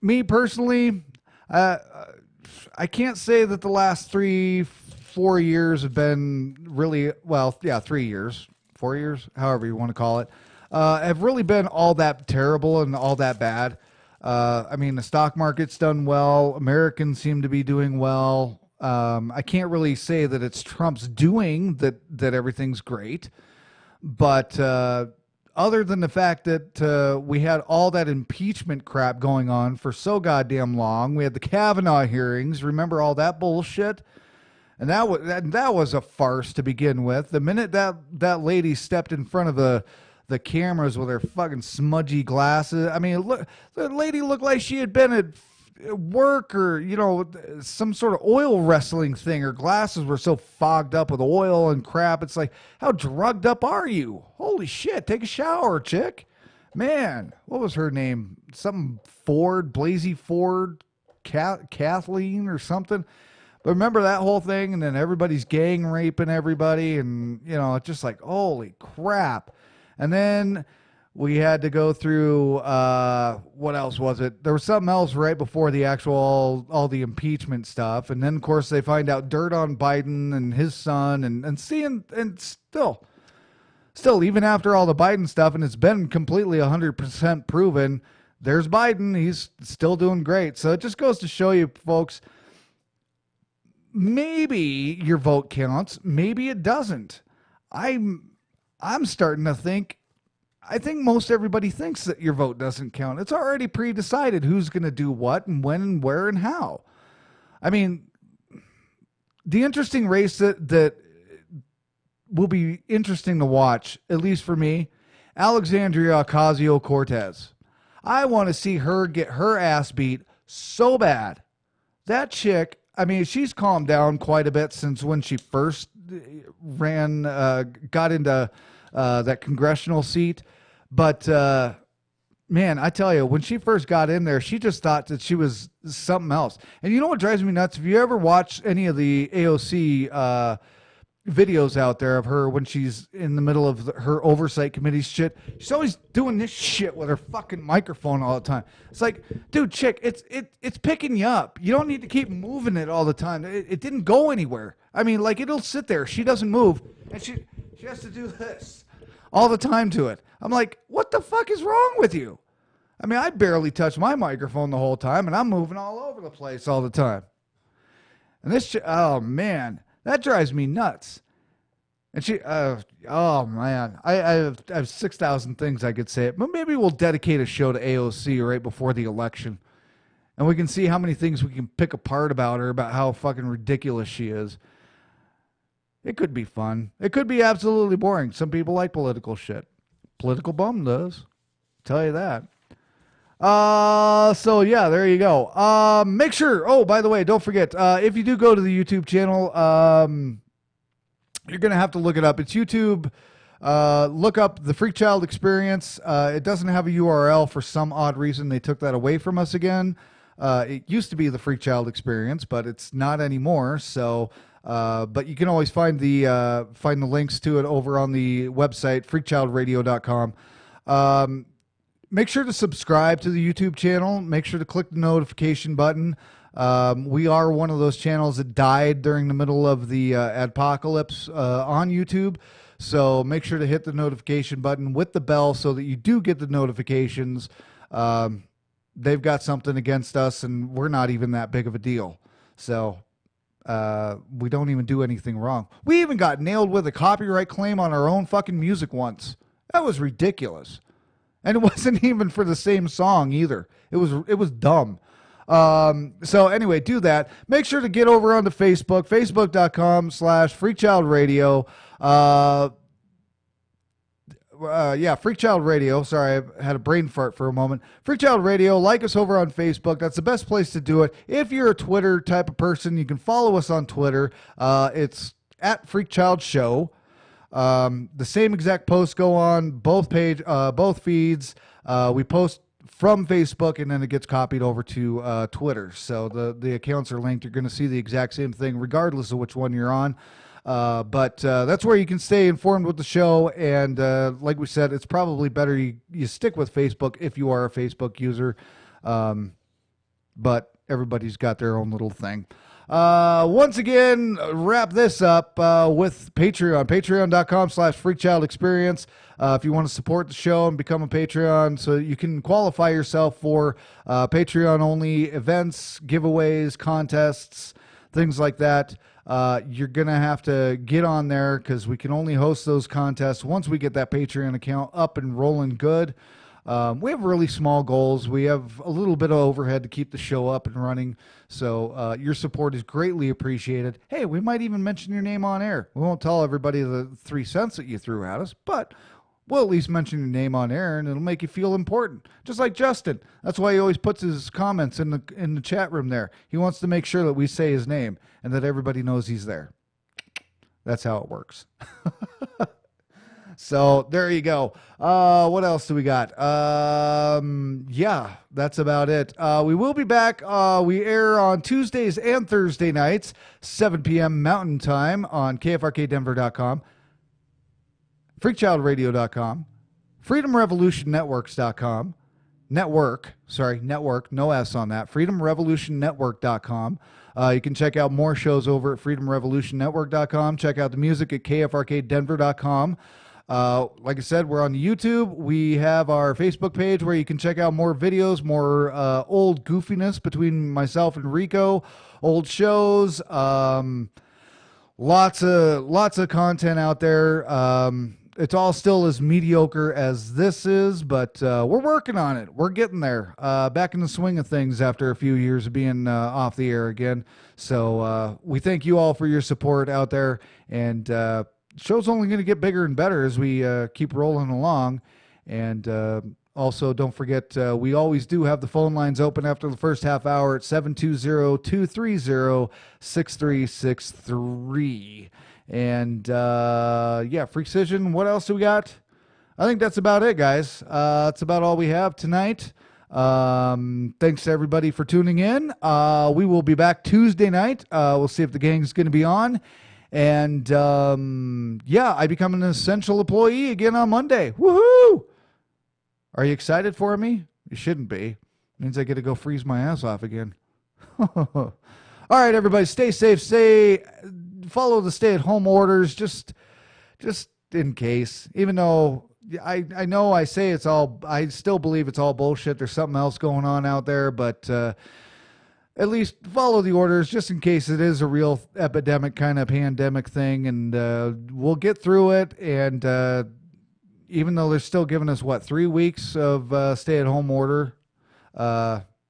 Me personally, I can't say that the last 3-4 years have been really, 3 years, 4 years, however you want to call it, have really been all that terrible and all that bad. I mean, the stock market's done well. Americans seem to be doing well. I can't really say that it's Trump's doing that everything's great, but other than the fact that we had all that impeachment crap going on for so goddamn long, we had the Kavanaugh hearings. Remember all that bullshit? And that was a farce to begin with. The minute that lady stepped in front of the cameras with her fucking smudgy glasses, I mean, the lady looked like she had been at work or, some sort of oil wrestling thing. Her glasses were so fogged up with oil and crap. It's like, how drugged up are you? Holy shit, take a shower, chick. Man, what was her name? Something Ford, Blasey Ford, Kathleen or something. But remember that whole thing, and then everybody's gang raping everybody, and, it's just like, holy crap. And then we had to go through, what else was it? There was something else right before the actual, all the impeachment stuff. And then, of course, they find out dirt on Biden and his son, and still, even after all the Biden stuff, and it's been completely 100% proven, there's Biden. He's still doing great. So it just goes to show you, folks, maybe your vote counts, maybe it doesn't. I'm starting to think, I think most everybody thinks that your vote doesn't count. It's already pre-decided who's going to do what and when and where and how. I mean, the interesting race that will be interesting to watch, at least for me, Alexandria Ocasio-Cortez. I want to see her get her ass beat so bad. That chick, I mean, she's calmed down quite a bit since when she first got into that congressional seat. But, man, I tell you, when she first got in there, she just thought that she was something else. And you know what drives me nuts? If you ever watch any of the AOC videos out there of her when she's in the middle of her oversight committee shit, she's always doing this shit with her fucking microphone all the time. It's like, dude, chick, it's picking you up. You don't need to keep moving it all the time. It didn't go anywhere. I mean, like, it'll sit there. She doesn't move, and she has to do this all the time to it. I'm like, what the fuck is wrong with you? I mean, I barely touch my microphone the whole time, and I'm moving all over the place all the time. And this shit, oh, man. That drives me nuts. And she, oh man, I have 6,000 things I could say. But maybe we'll dedicate a show to AOC right before the election. And we can see how many things we can pick apart about her, about how fucking ridiculous she is. It could be fun. It could be absolutely boring. Some people like political shit. Political bum does. Tell you that. So yeah, there you go. Make sure, oh, by the way, don't forget, if you do go to the YouTube channel, you're going to have to look it up. It's YouTube. Look up the FreakChild Experience. It doesn't have a URL for some odd reason. They took that away from us again. It used to be the FreakChild Experience, but it's not anymore. So, but you can always find the links to it over on the website, freakchildradio.com. Make sure to subscribe to the YouTube channel. Make sure to click the notification button. We are one of those channels that died during the middle of the adpocalypse on YouTube. So make sure to hit the notification button with the bell so that you do get the notifications. They've got something against us, and we're not even that big of a deal. So we don't even do anything wrong. We even got nailed with a copyright claim on our own fucking music once. That was ridiculous. And it wasn't even for the same song either. It was dumb. So anyway, do that. Make sure to get over onto Facebook, facebook.com/FreakChildRadio. FreakChild Radio. Sorry, I had a brain fart for a moment. FreakChild Radio. Like us over on Facebook. That's the best place to do it. If you're a Twitter type of person, you can follow us on Twitter. It's at FreakChild Show. The same exact posts go on both feeds. We post from Facebook, and then it gets copied over to Twitter. So the accounts are linked. You're going to see the exact same thing regardless of which one you're on. But that's where you can stay informed with the show. And like we said, it's probably better you stick with Facebook if you are a Facebook user. But everybody's got their own little thing. Once again, wrap this up with Patreon. Patreon.com/FreakChild Experience. If you want to support the show and become a Patreon so you can qualify yourself for Patreon-only events, giveaways, contests, things like that. You're going to have to get on there because we can only host those contests once we get that Patreon account up and rolling good. We have really small goals. We have a little bit of overhead to keep the show up and running. So your support is greatly appreciated. Hey, we might even mention your name on air. We won't tell everybody the 3 cents that you threw at us, but we'll at least mention your name on air, and it'll make you feel important. Just like Justin. That's why he always puts his comments in the chat room there. He wants to make sure that we say his name and that everybody knows he's there. That's how it works. So there you go. What else do we got? Yeah, that's about it. We will be back. We air on Tuesdays and Thursday nights, 7 p.m. Mountain Time on KFRKDenver.com, FreakChildRadio.com, FreedomRevolutionNetworks.com, network, no S on that, FreedomRevolutionNetwork.com. You can check out more shows over at FreedomRevolutionNetwork.com. Check out the music at KFRKDenver.com. Like I said, we're on YouTube. We have our Facebook page where you can check out more videos, more old goofiness between myself and Rico, old shows, lots of content out there. It's all still as mediocre as this is, but we're working on it. We're getting there. Back in the swing of things after a few years of being off the air again. So we thank you all for your support out there, and show's only going to get bigger and better as we keep rolling along. And also, don't forget, we always do have the phone lines open after the first half hour at 720-230-6363. And yeah, Freaksition, what else do we got? I think that's about it, guys. That's about all we have tonight. Thanks to everybody for tuning in. We will be back Tuesday night. We'll see if the gang's going to be on. And yeah, I become an essential employee again on Monday. Woohoo! Are you excited for me? You shouldn't be. It means I get to go freeze my ass off again. All right, everybody, stay safe. Follow the stay-at-home orders, just in case. Even though I know I say it's all, I still believe it's all bullshit. There's something else going on out there, but at least follow the orders just in case it is a real epidemic kind of pandemic thing, and we'll get through it. And even though they're still giving us, 3 weeks of stay-at-home order,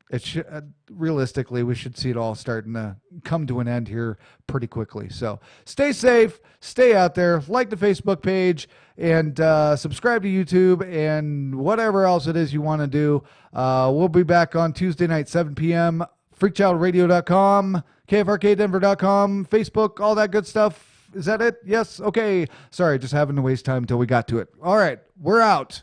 it should, realistically, we should see it all starting to come to an end here pretty quickly. So stay safe, stay out there, like the Facebook page, and subscribe to YouTube, and whatever else it is you want to do. We'll be back on Tuesday night, 7 p.m., FreakChildRadio.com, KFRKDenver.com, Facebook, all that good stuff. Is that it? Yes? Okay. Sorry, just having to waste time until we got to it. All right, we're out.